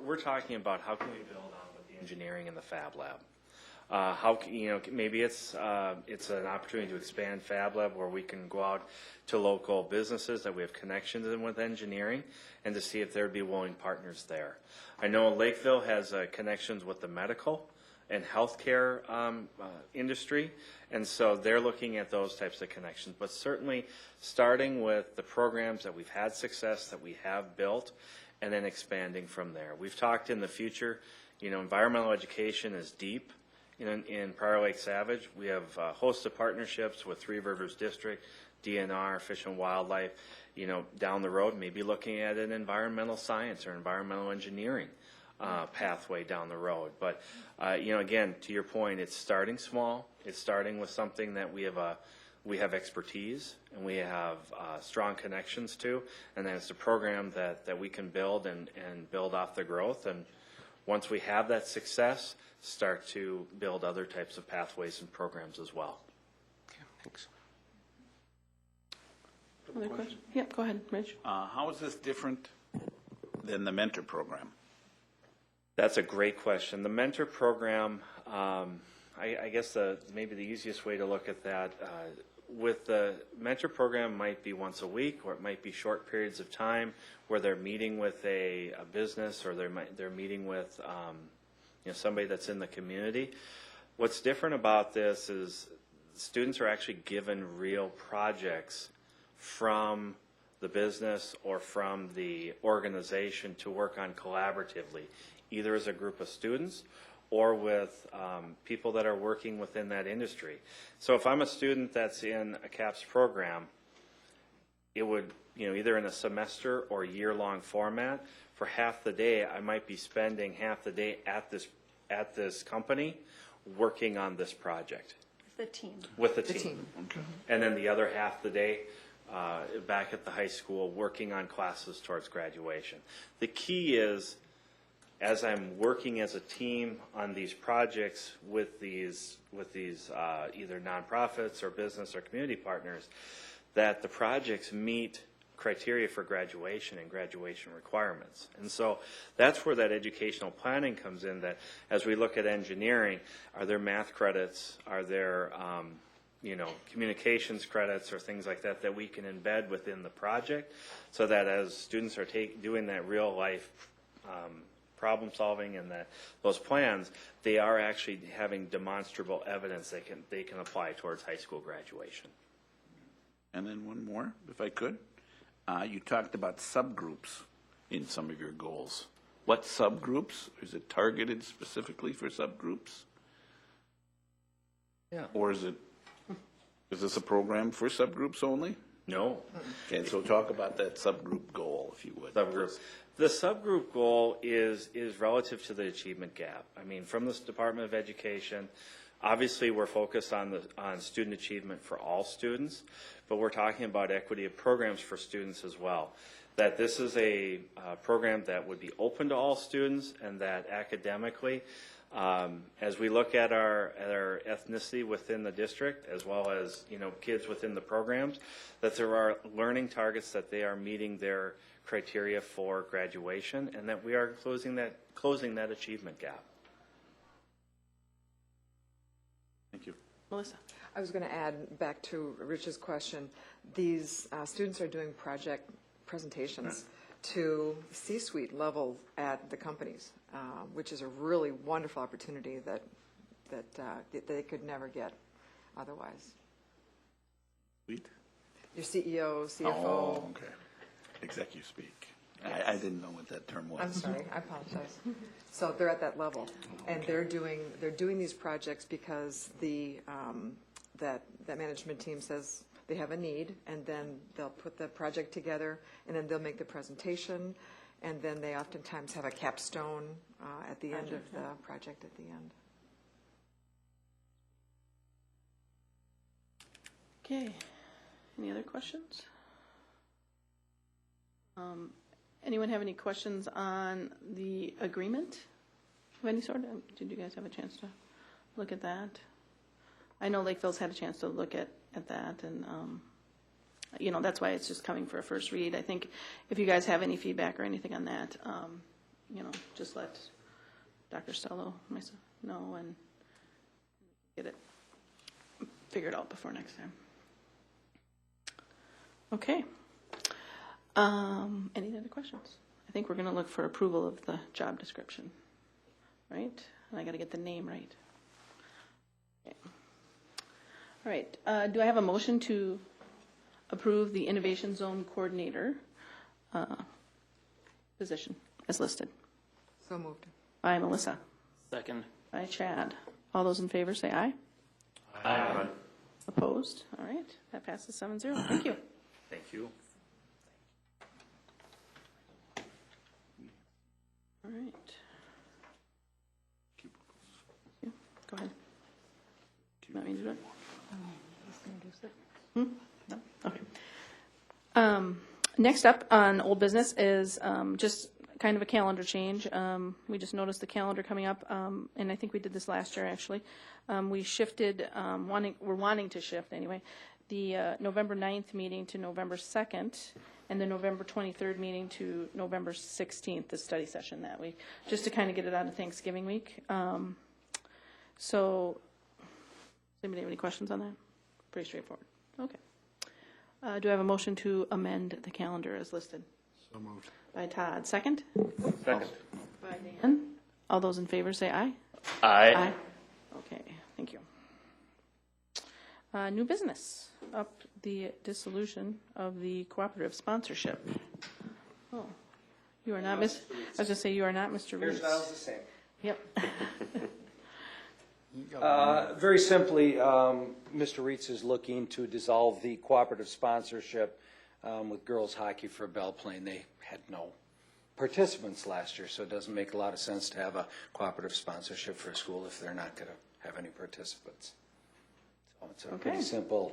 we're talking about how can we build on with the engineering in the Fab Lab. How can, maybe it's an opportunity to expand Fab Lab where we can go out to local businesses that we have connections in with engineering and to see if there'd be willing partners there. I know Lakeville has connections with the medical and healthcare industry, and so they're looking at those types of connections. But certainly, starting with the programs that we've had success, that we have built, and then expanding from there. We've talked in the future, environmental education is deep. In Prior Lake Savage, we have a host of partnerships with Three Rivers District, DNR, Fish and Wildlife. Down the road, maybe looking at an environmental science or environmental engineering pathway down the road. But again, to your point, it's starting small. It's starting with something that we have expertise and we have strong connections to, and then it's a program that we can build and build off the growth. And once we have that success, start to build other types of pathways and programs as well.
Okay, thanks.
Other question? Yep, go ahead, Rich.
How is this different than the mentor program?
That's a great question. The mentor program, I guess maybe the easiest way to look at that, with the mentor program might be once a week, or it might be short periods of time where they're meeting with a business, or they're meeting with somebody that's in the community. What's different about this is students are actually given real projects from the business or from the organization to work on collaboratively, either as a group of students or with people that are working within that industry. So if I'm a student that's in a CAPS program, it would, either in a semester or year-long format, for half the day, I might be spending half the day at this company working on this project.
The team.
With the team. Okay. And then the other half the day back at the high school working on classes towards graduation. The key is, as I'm working as a team on these projects with these either nonprofits or business or community partners, that the projects meet criteria for graduation and graduation requirements. And so that's where that educational planning comes in, that as we look at engineering, are there math credits, are there communications credits or things like that that we can embed within the project, so that as students are doing that real life problem solving and those plans, they are actually having demonstrable evidence they can apply towards high school graduation.
And then one more, if I could. You talked about subgroups in some of your goals. What subgroups? Is it targeted specifically for subgroups?
Yeah.
Or is this a program for subgroups only?
No.
Okay, so talk about that subgroup goal, if you would.
Subgroup. The subgroup goal is relative to the achievement gap. I mean, from this Department of Education, obviously we're focused on student achievement for all students, but we're talking about equity of programs for students as well. That this is a program that would be open to all students, and that academically, as we look at our ethnicity within the district, as well as kids within the programs, that there are learning targets that they are meeting their criteria for graduation, and that we are closing that achievement gap.
Thank you.
Melissa?
I was going to add back to Rich's question, these students are doing project presentations to C-suite level at the companies, which is a really wonderful opportunity that they could never get otherwise.
Sweet.
Your CEO, CFO.
Oh, okay. Executive speak. I didn't know what that term was.
I'm sorry, I apologize. So they're at that level, and they're doing these projects because that management team says they have a need, and then they'll put the project together, and then they'll make the presentation, and then they oftentimes have a capstone at the end of the project at the end.
Okay. Any other questions? Anyone have any questions on the agreement of any sort? Did you guys have a chance to look at that? I know Lakeville's had a chance to look at that, and, you know, that's why it's just coming for a first read. I think if you guys have any feedback or anything on that, you know, just let Dr. Stello, myself, know and get it figured out before next time. Okay. Any other questions? I think we're going to look for approval of the job description, right? And I got to get the name right. Okay. All right. Do I have a motion to approve the Innovation Zone Coordinator position as listed?
So moved.
By Melissa.
Second.
By Chad. All those in favor say aye.
Aye.
Opposed? All right. That passes 7-0. Thank you.
Thank you.
All right. Yeah, go ahead. You want me to do it? No? Okay. Next up on old business is just kind of a calendar change. We just noticed the calendar coming up, and I think we did this last year, actually. We shifted, we're wanting to shift anyway, the November 9th meeting to November 2nd, and the November 23rd meeting to November 16th, the study session that week, just to kind of get it out of Thanksgiving week. So, does anybody have any questions on that? Pretty straightforward. Okay. Do I have a motion to amend the calendar as listed?
So moved.
By Todd. Second?
Second.
By Dan. All those in favor say aye.
Aye.
Okay, thank you. New business, up the dissolution of the cooperative sponsorship. Oh, you are not I was going to say, you are not Mr. Reeves.
Rationale is the same.
Yep.
Very simply, Mr. Reitz is looking to dissolve the cooperative sponsorship with girls hockey for Belle Plaine. They had no participants last year, so it doesn't make a lot of sense to have a cooperative sponsorship for a school if they're not going to have any participants. So it's a pretty simple,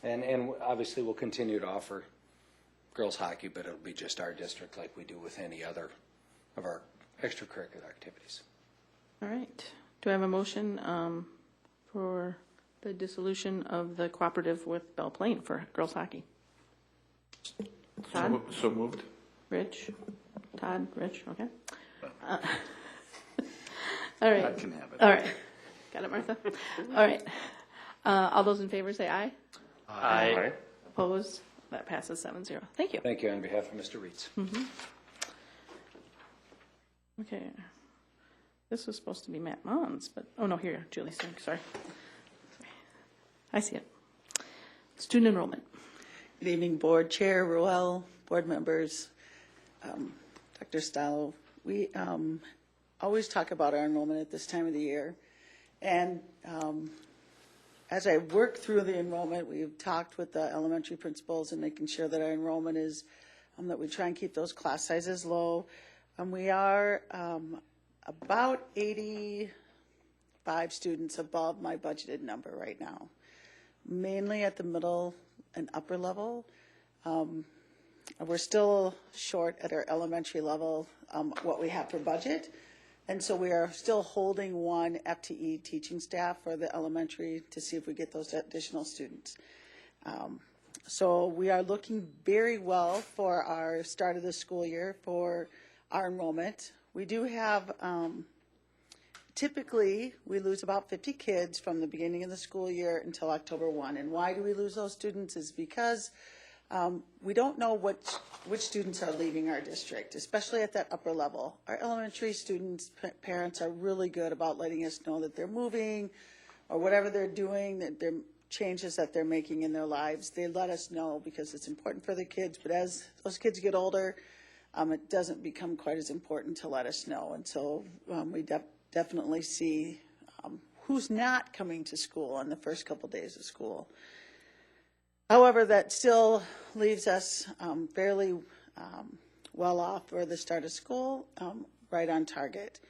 and obviously we'll continue to offer girls hockey, but it'll be just our district like we do with any other of our extracurricular activities.
All right. Do I have a motion for the dissolution of the cooperative with Belle Plaine for girls hockey? Todd?
So moved.
Rich? Todd? Rich? Okay. All right.
I can have it.
All right. Got it, Martha? All right. All those in favor say aye.
Aye.
Opposed? That passes 7-0. Thank you.
Thank you on behalf of Mr. Reitz.
Okay. This was supposed to be Matt Mons, but, oh no, here, Julie Sink, sorry. I see it. Student enrollment.
Good evening, Board Chair, Ruel, board members, Dr. Stallo. We always talk about our enrollment at this time of the year. And as I work through the enrollment, we've talked with the elementary principals and making sure that our enrollment is, that we try and keep those class sizes low. We are about 85 students above my budgeted number right now, mainly at the middle and upper level. We're still short at our elementary level, what we have for budget. And so we are still holding one FTE teaching staff for the elementary to see if we get those additional students. So we are looking very well for our start of the school year for our enrollment. We do have, typically, we lose about 50 kids from the beginning of the school year until October 1. And why do we lose those students is because we don't know which students are leaving our district, especially at that upper level. Our elementary students' parents are really good about letting us know that they're moving or whatever they're doing, that they're changes that they're making in their lives. They let us know because it's important for the kids, but as those kids get older, it doesn't become quite as important to let us know. And so we definitely see who's not coming to school on the first couple days of school. However, that still leaves us fairly well off for the start of school, right on target.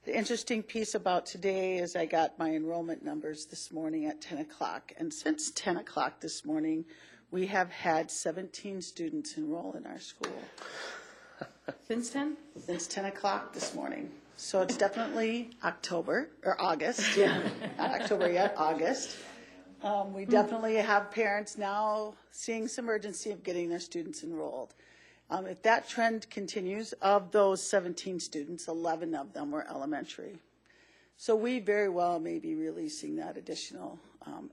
The interesting piece about today is I got my enrollment numbers this morning at 10 o'clock. And since 10 o'clock this morning, we have had 17 students enroll in our school.
Since 10?
since 10 o'clock this morning. So it's definitely October, or August, yeah, not October yet, August. We definitely have parents now seeing some urgency of getting their students enrolled. If that trend continues, of those 17 students, 11 of them were elementary. So we very well may be releasing that additional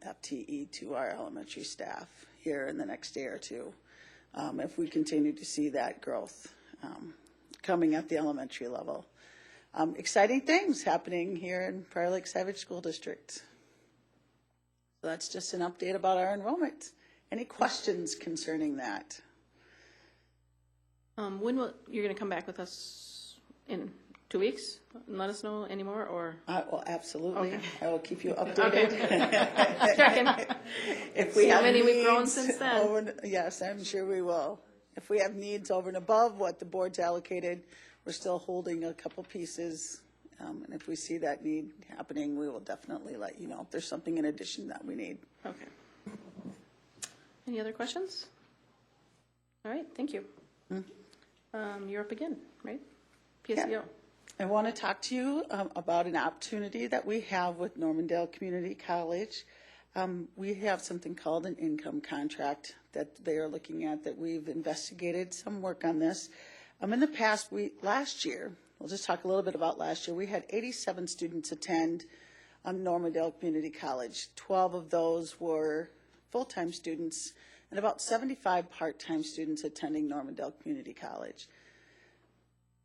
FTE to our elementary staff here in the next day or two, if we continue to see that growth coming at the elementary level. Exciting things happening here in Prior Lake Savage School District. So that's just an update about our enrollment. Any questions concerning that?
When will, you're going to come back with us in 2 weeks and let us know anymore, or?
Well, absolutely.
Okay.
I will keep you updated.
Checking.
If we
See how
have
many we've grown
needs
since then.
yes, I'm sure we will. If we have needs over and above what the board's allocated, we're still holding a couple pieces. And if we see that need happening, we will definitely let you know if there's something in addition that we need.
Okay. Any other questions? All right, thank you. You're up again, right? PSEO.
Yeah. I want to talk to you about an opportunity that we have with Normandale Community College. We have something called an income contract that they are looking at, that we've investigated some work on this. In the past, last year, we'll just talk a little bit about last year, we had 87 students attend Normandale Community College. 12 of those were full-time students and about 75 part-time students attending Normandale Community College.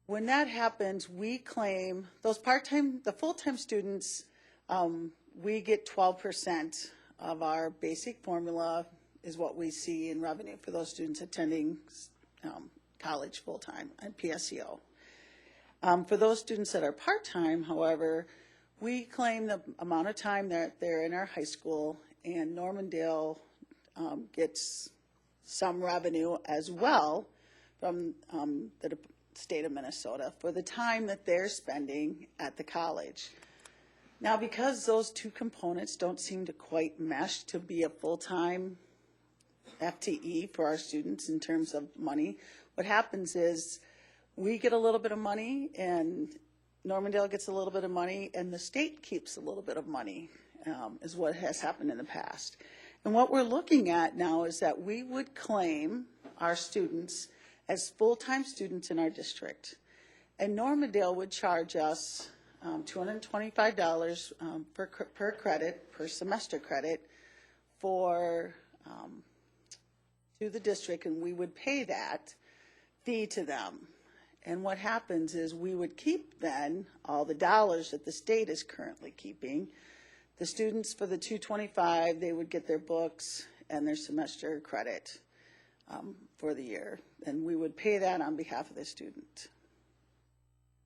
When that happens, we claim those the full-time students, we get 12% of our basic formula is what we see in revenue for those students attending college full-time and PSEO. For those students that are part-time, however, we claim the amount of time that they're in our high school, and Normandale gets some revenue as well from the state of Minnesota for the time that they're spending at the college. Now, because those two components don't seem to quite mesh to be a full-time FTE for our students in terms of money, what happens is we get a little bit of money and Normandale gets a little bit of money and the state keeps a little bit of money, is what has happened in the past. And what we're looking at now is that we would claim our students as full-time students in our district. And Normandale would charge us $225 per credit, per semester credit, to the district, and we would pay that fee to them. And what happens is we would keep then all the dollars that the state is currently keeping. The students for the $225, they would get their books and their semester credit for the year, and we would pay that on behalf of the student.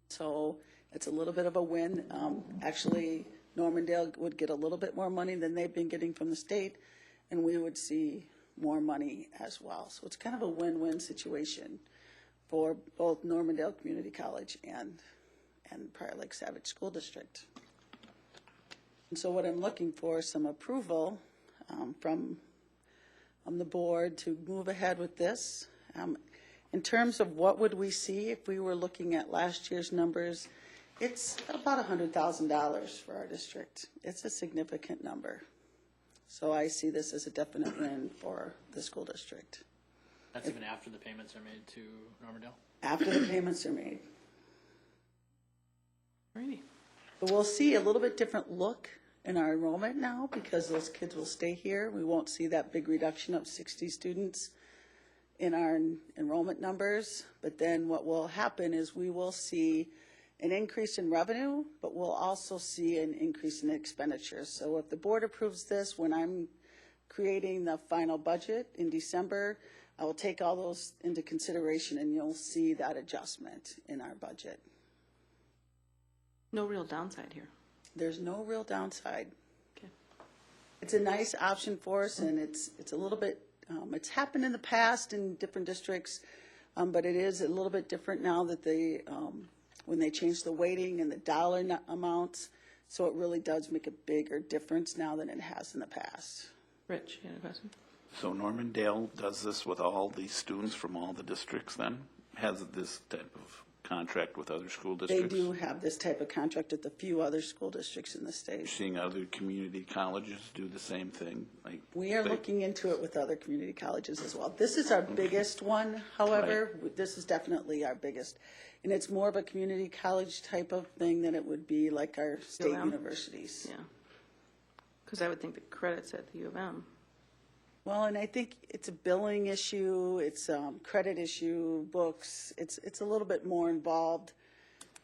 So it's a little bit of a win. Actually, Normandale would get a little bit more money than they've been getting from the state, and we would see more money as well. So it's kind of a win-win situation for both Normandale Community College and Prior Lake Savage School District. And so what I'm looking for is some approval from the board to move ahead with this. In terms of what would we see if we were looking at last year's numbers, it's about $100,000 for our district. It's a significant number. So I see this as a definite win for the school district.
That's even after the payments are made to Normandale?
After the payments are made.
Alrighty.
But we'll see a little bit different look in our enrollment now because those kids will stay here. We won't see that big reduction of 60 students in our enrollment numbers. But then what will happen is we will see an increase in revenue, but we'll also see an increase in expenditures. So if the board approves this, when I'm creating the final budget in December, I will take all those into consideration and you'll see that adjustment in our budget.
No real downside here.
There's no real downside.
Okay.
It's a nice option for us, and it's a little bit, it's happened in the past in different districts, but it is a little bit different now that when they change the weighting and the dollar amounts, so it really does make a bigger difference now than it has in the past.
Rich, you had a question?
So Normandale does this with all these students from all the districts then? has this type of contract with other school
They
districts?
do have this type of contract with a few other school districts in the state.
Seeing other community colleges do the same thing? Like
We are
they-
looking into it with other community colleges as well. This is our biggest one, however. This is definitely our biggest. And it's more of a community college type of thing than it would be like our state
UM?
universities.
Yeah. Because I would think the credits at the U of M.
Well, and I think it's a billing issue, it's a credit issue, books. It's a little bit more involved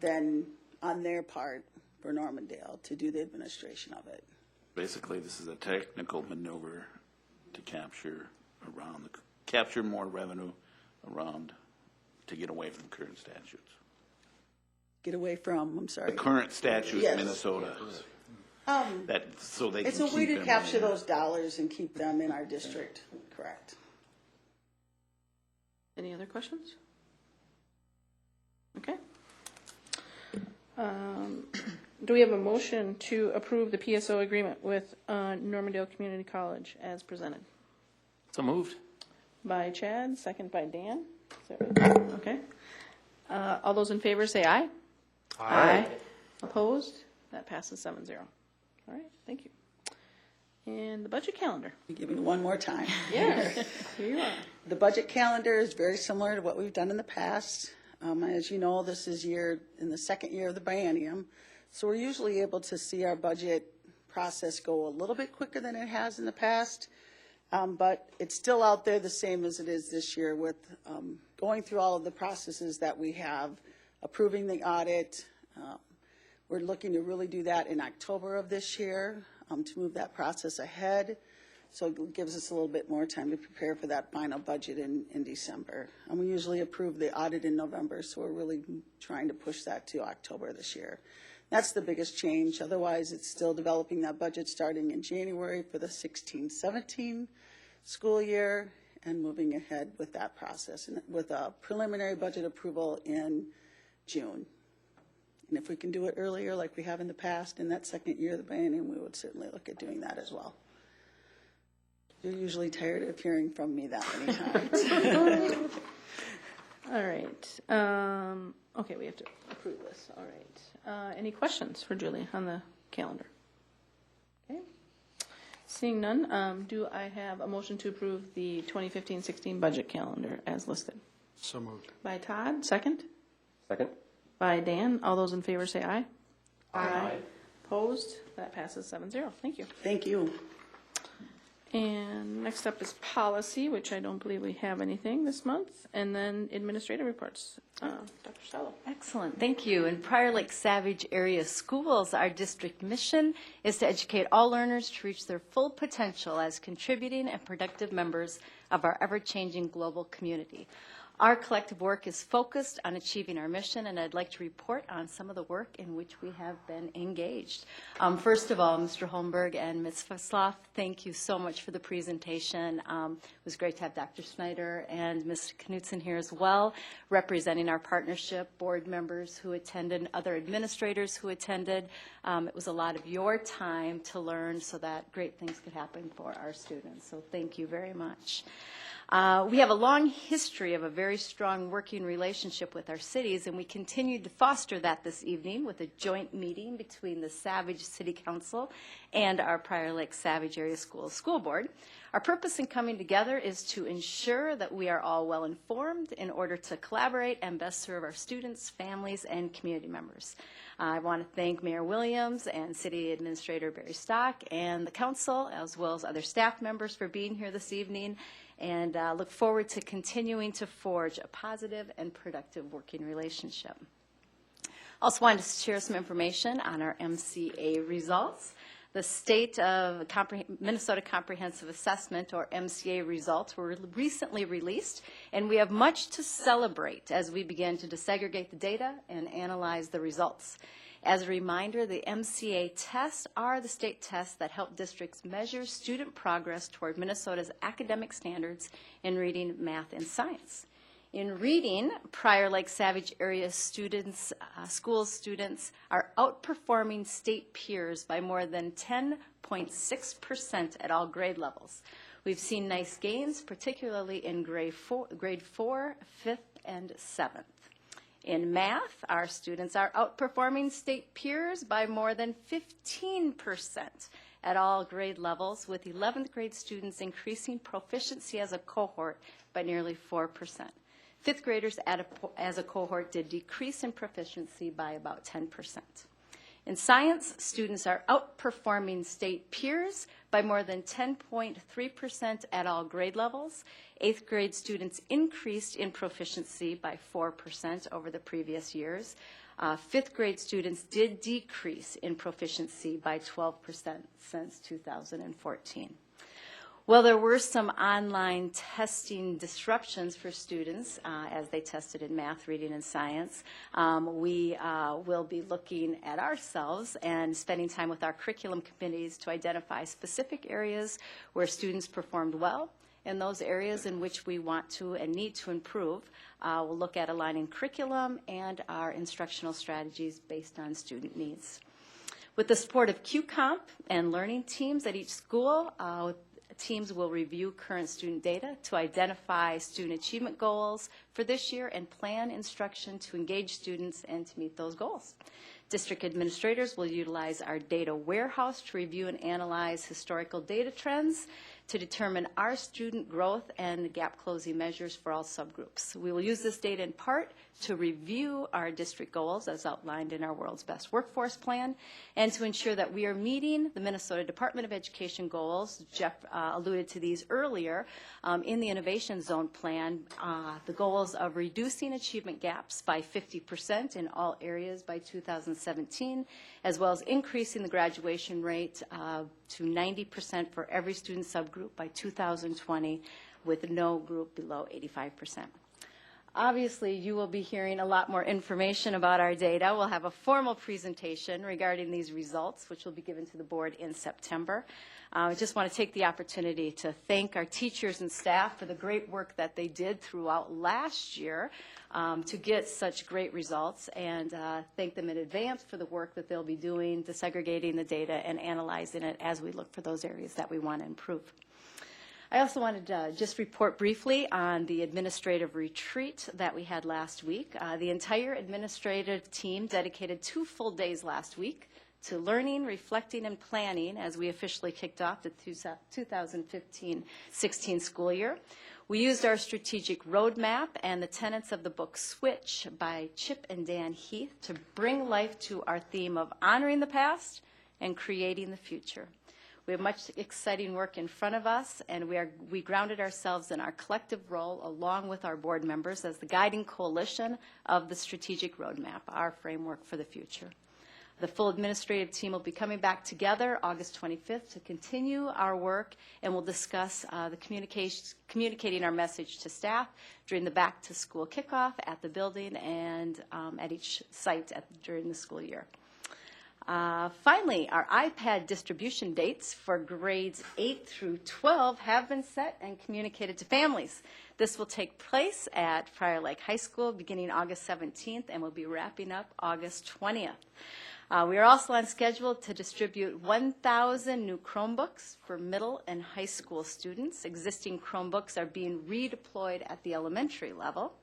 than on their part for Normandale to do the administration of it.
Basically, this is a technical maneuver to capture capture more revenue around, to get away from current statutes.
Get away from, I'm sorry.
The current statute
Yes.
in Minnesota, so they can
It's a way
keep
to
them
capture
in.
those dollars and keep them in our district, correct.
Any other questions? Okay. Do we have a motion to approve the PSO agreement with Normandale Community College as presented?
So moved.
By Chad, second by Dan. Is that right? Okay. All those in favor say aye. Aye. Opposed? That passes 7-0. All right, thank you. And the budget calendar.
Give me one more time.
Yes, here you are.
The budget calendar is very similar to what we've done in the past. As you know, this is in the second year of the biennium, so we're usually able to see our budget process go a little bit quicker than it has in the past, but it's still out there the same as it is this year with going through all of the processes that we have, approving the audit. We're looking to really do that in October of this year to move that process ahead. So it gives us a little bit more time to prepare for that final budget in December. And we usually approve the audit in November, so we're really trying to push that to October this year. That's the biggest change. Otherwise, it's still developing that budget starting in January for the 16-17 school year and moving ahead with that process and with a preliminary budget approval in June. And if we can do it earlier like we have in the past in that second year of the biennium, we would certainly look at doing that as well. You're usually tired of hearing from me that many times.
All right. Okay, we have to approve this. All right. Any questions for Julie on the calendar? Okay. Seeing none, do I have a motion to approve the 2015-16 budget calendar as listed?
So moved.
By Todd, second.
Second?
By Dan. All those in favor say aye. Aye. Opposed? That passes 7-0. Thank you.
Thank you.
And next up is policy, which I don't believe we have anything this month, and then administrative reports. Dr. Salo.
Excellent, thank you. In Prior Lake Savage Area Schools, our district mission is to educate all learners to reach their full potential as contributing and productive members of our ever-changing global community. Our collective work is focused on achieving our mission, and I'd like to report on some of the work in which we have been engaged. First of all, Mr. Holmberg and Ms. Fasloff, thank you so much for the presentation. It was great to have Dr. Schneider and Ms. Knutson here as well, representing our partnership, board members who attended, other administrators who attended. It was a lot of your time to learn so that great things could happen for our students, so thank you very much. We have a long history of a very strong working relationship with our cities, and we continued to foster that this evening with a joint meeting between the Savage City Council and our Prior Lake Savage Area Schools School Board. Our purpose in coming together is to ensure that we are all well informed in order to collaborate and best serve our students, families, and community members. I want to thank Mayor Williams and City Administrator Barry Stock and the council, as well as other staff members, for being here this evening, and look forward to continuing to forge a positive and productive working relationship. Also wanted to share some information on our MCA results. The State of Minnesota Comprehensive Assessment, or MCA results, were recently released, and we have much to celebrate as we begin to desegregate the data and analyze the results. As a reminder, the MCA tests are the state tests that help districts measure student progress toward Minnesota's academic standards in reading, math, and science. In reading, Prior Lake Savage Area students, school students are outperforming state peers by more than 10.6% at all grade levels. We've seen nice gains, particularly in grade 4, 5th, and 7th. In math, our students are outperforming state peers by more than 15% at all grade levels, with 11th grade students increasing proficiency as a cohort by nearly 4%. 5th graders as a cohort did decrease in proficiency by about 10%. In science, students are outperforming state peers by more than 10.3% at all grade levels. 8th grade students increased in proficiency by 4% over the previous years. 5th grade students did decrease in proficiency by 12% since 2014. Well, there were some online testing disruptions for students as they tested in math, reading, and science. We will be looking at ourselves and spending time with our curriculum committees to identify specific areas where students performed well and those areas in which we want to and need to improve. We'll look at aligning curriculum and our instructional strategies based on student needs. With the support of QComp and learning teams at each school, teams will review current student data to identify student achievement goals for this year and plan instruction to engage students and to meet those goals. District administrators will utilize our data warehouse to review and analyze historical data trends to determine our student growth and gap closing measures for all subgroups. We will use this data in part to review our district goals as outlined in our World's Best Workforce Plan and to ensure that we are meeting the Minnesota Department of Education goals. Jeff alluded to these earlier in the Innovation Zone Plan, the goals of reducing achievement gaps by 50% in all areas by 2017, as well as increasing the graduation rate to 90% for every student subgroup by 2020, with no group below 85%. Obviously, you will be hearing a lot more information about our data. We'll have a formal presentation regarding these results, which will be given to the board in September. I just want to take the opportunity to thank our teachers and staff for the great work that they did throughout last year to get such great results, and thank them in advance for the work that they'll be doing, disaggregating the data and analyzing it as we look for those areas that we want to improve. I also wanted to just report briefly on the administrative retreat that we had last week. The entire administrative team dedicated 2 full days last week to learning, reflecting, and planning as we officially kicked off the 2015-16 school year. We used our strategic roadmap and the tenets of the book Switch by Chip and Dan Heath to bring life to our theme of honoring the past and creating the future. We have much exciting work in front of us, and we grounded ourselves in our collective role along with our board members as the guiding coalition of the strategic roadmap, our framework for the future. The full administrative team will be coming back together August 25th to continue our work, and we'll discuss the communicating our message to staff during the back-to-school kickoff at the building and at each site during the school year. Finally, our iPad distribution dates for grades 8 through 12 have been set and communicated to families. This will take place at Prior Lake High School beginning August 17th and will be wrapping up August 20th. We are also on schedule to distribute 1,000 new Chromebooks for middle and high school students. Existing Chromebooks are being redeployed at the elementary level.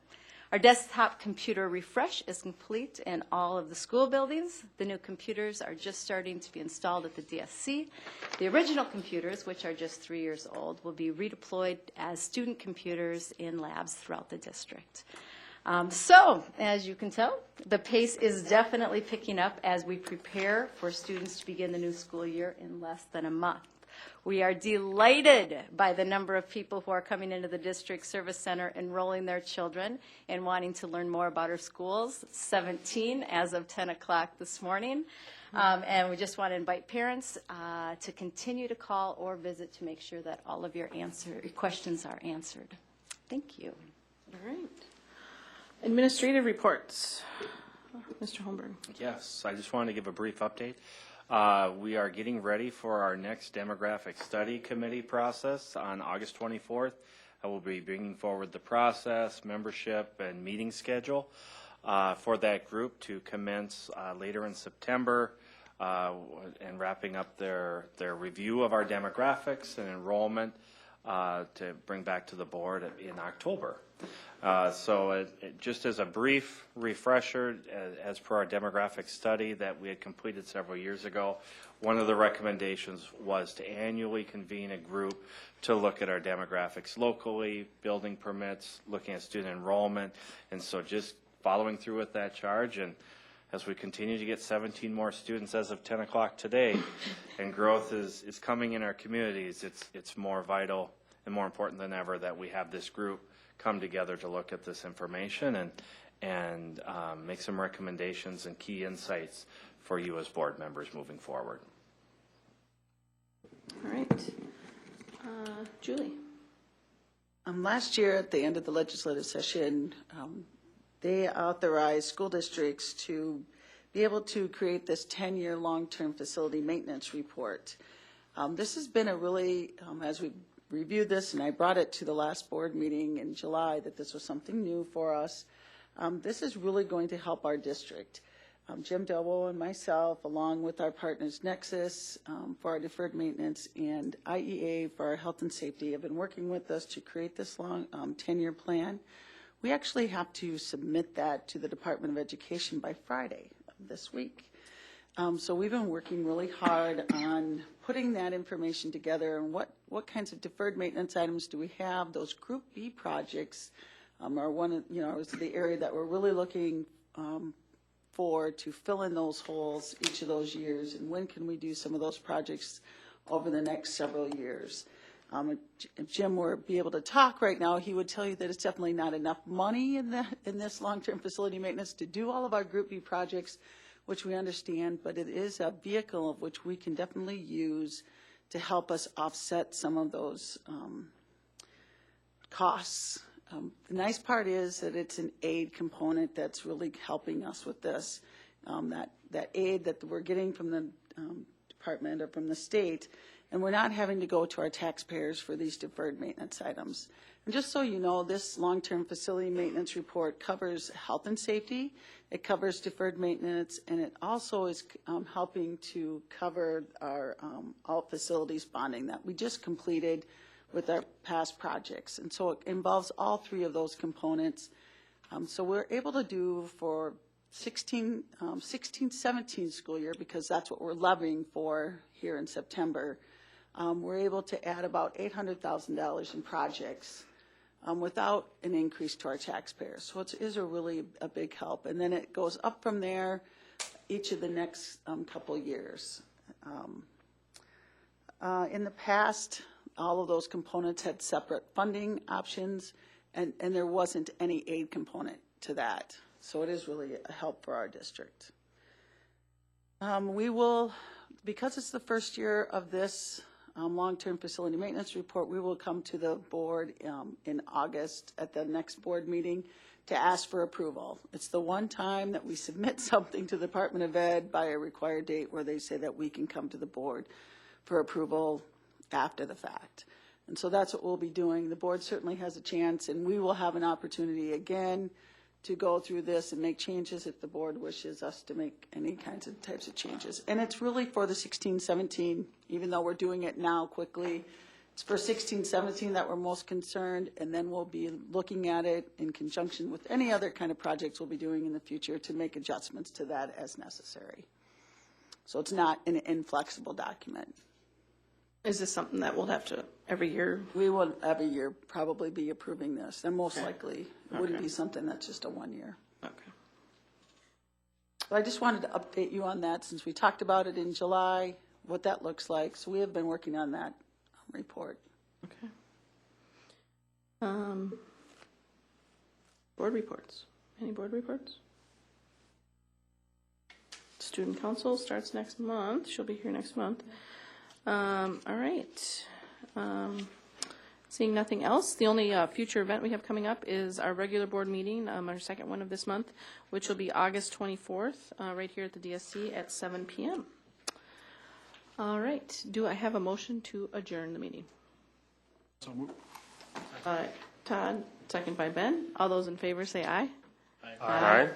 Our desktop computer refresh is complete in all of the school buildings. The new computers are just starting to be installed at the DSC. The original computers, which are just 3 years old, will be redeployed as student computers in labs throughout the district. So, as you can tell, the pace is definitely picking up as we prepare for students to begin the new school year in less than a month. We are delighted by the number of people who are coming into the district service center, enrolling their children and wanting to learn more about our schools. 17 as of 10 o'clock this morning. And we just want to invite parents to continue to call or visit to make sure that all of your questions are answered. Thank you.
All right. Administrative reports. Mr. Holmberg.
Yes, I just wanted to give a brief update. We are getting ready for our next demographic study committee process on August 24th. I will be bringing forward the process, membership, and meeting schedule for that group to commence later in September and wrapping up their review of our demographics and enrollment to bring back to the board in October. Just as a brief refresher, as per our demographic study that we had completed several years ago, one of the recommendations was to annually convene a group to look at our demographics locally, building permits, looking at student enrollment, and so just following through with that charge. And as we continue to get 17 more students as of 10 o'clock today, and growth is coming in our communities, it's more vital and more important than ever that we have this group come together to look at this information and make some recommendations and key insights for you as board members moving forward.
All right. Julie.
Last year, at the end of the legislative session, they authorized school districts to be able to create this 10-year long-term facility maintenance report. This has been a really, as we reviewed this, and I brought it to the last board meeting in July, that this was something new for us. This is really going to help our district. Jim Delbo and myself, along with our partners Nexus for our deferred maintenance and IEA for our health and safety, have been working with us to create this long 10-year plan. We actually have to submit that to the Department of Education by Friday of this week. So we've been working really hard on putting that information together and what kinds of deferred maintenance items do we have. Those Group B projects are one of, is the area that we're really looking for to fill in those holes each of those years, and when can we do some of those projects over the next several years. If Jim were be able to talk right now, he would tell you that it's definitely not enough money in this long-term facility maintenance to do all of our Group B projects, which we understand, but it is a vehicle of which we can definitely use to help us offset some of those costs. The nice part is that it's an aid component that's really helping us with this. That aid that we're getting from the department or from the state, and we're not having to go to our taxpayers for these deferred maintenance items. And just so you know, this long-term facility maintenance report covers health and safety, it covers deferred maintenance, and it also is helping to cover our all facilities bonding that we just completed with our past projects. And so it involves all three of those components. So we're able to do for 16-17 school year, because that's what we're levying for here in September. We're able to add about $800,000 in projects without an increase to our taxpayers. So it is a really a big help. And then it goes up from there each of the next couple years. In the past, all of those components had separate funding options, and there wasn't any aid component to that. So it is really a help for our district. We will, because it's the first year of this long-term facility maintenance report, we will come to the board in August at the next board meeting to ask for approval. It's the one time that we submit something to the Department of Ed by a required date where they say that we can come to the board for approval after the fact. And so that's what we'll be doing. The board certainly has a chance, and we will have an opportunity again to go through this and make changes if the board wishes us to make any kinds of types of changes. And it's really for the 16-17, even though we're doing it now quickly. It's for 16-17 that we're most concerned, and then we'll be looking at it in conjunction with any other kind of projects we'll be doing in the future to make adjustments to that as necessary. So it's not an inflexible document.
Is this something that we'll have to every year?
We will every year probably be approving this, and most likely it wouldn't be something that's just a 1 year.
Okay.
But I just wanted to update you on that since we talked about it in July, what that looks like. So we have been working on that report.
Okay. Board reports. Any board reports? Student council starts next month. She'll be here next month. All right. Seeing nothing else, the only future event we have coming up is our regular board meeting, our second one of this month, which will be August 24th, right here at the DSC at 7 p.m. All right. Do I have a motion to adjourn the meeting?
So moved.
Todd, second by Ben. All those in favor say aye.
Aye.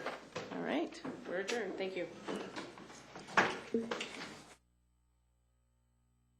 All right. We're adjourned. Thank you.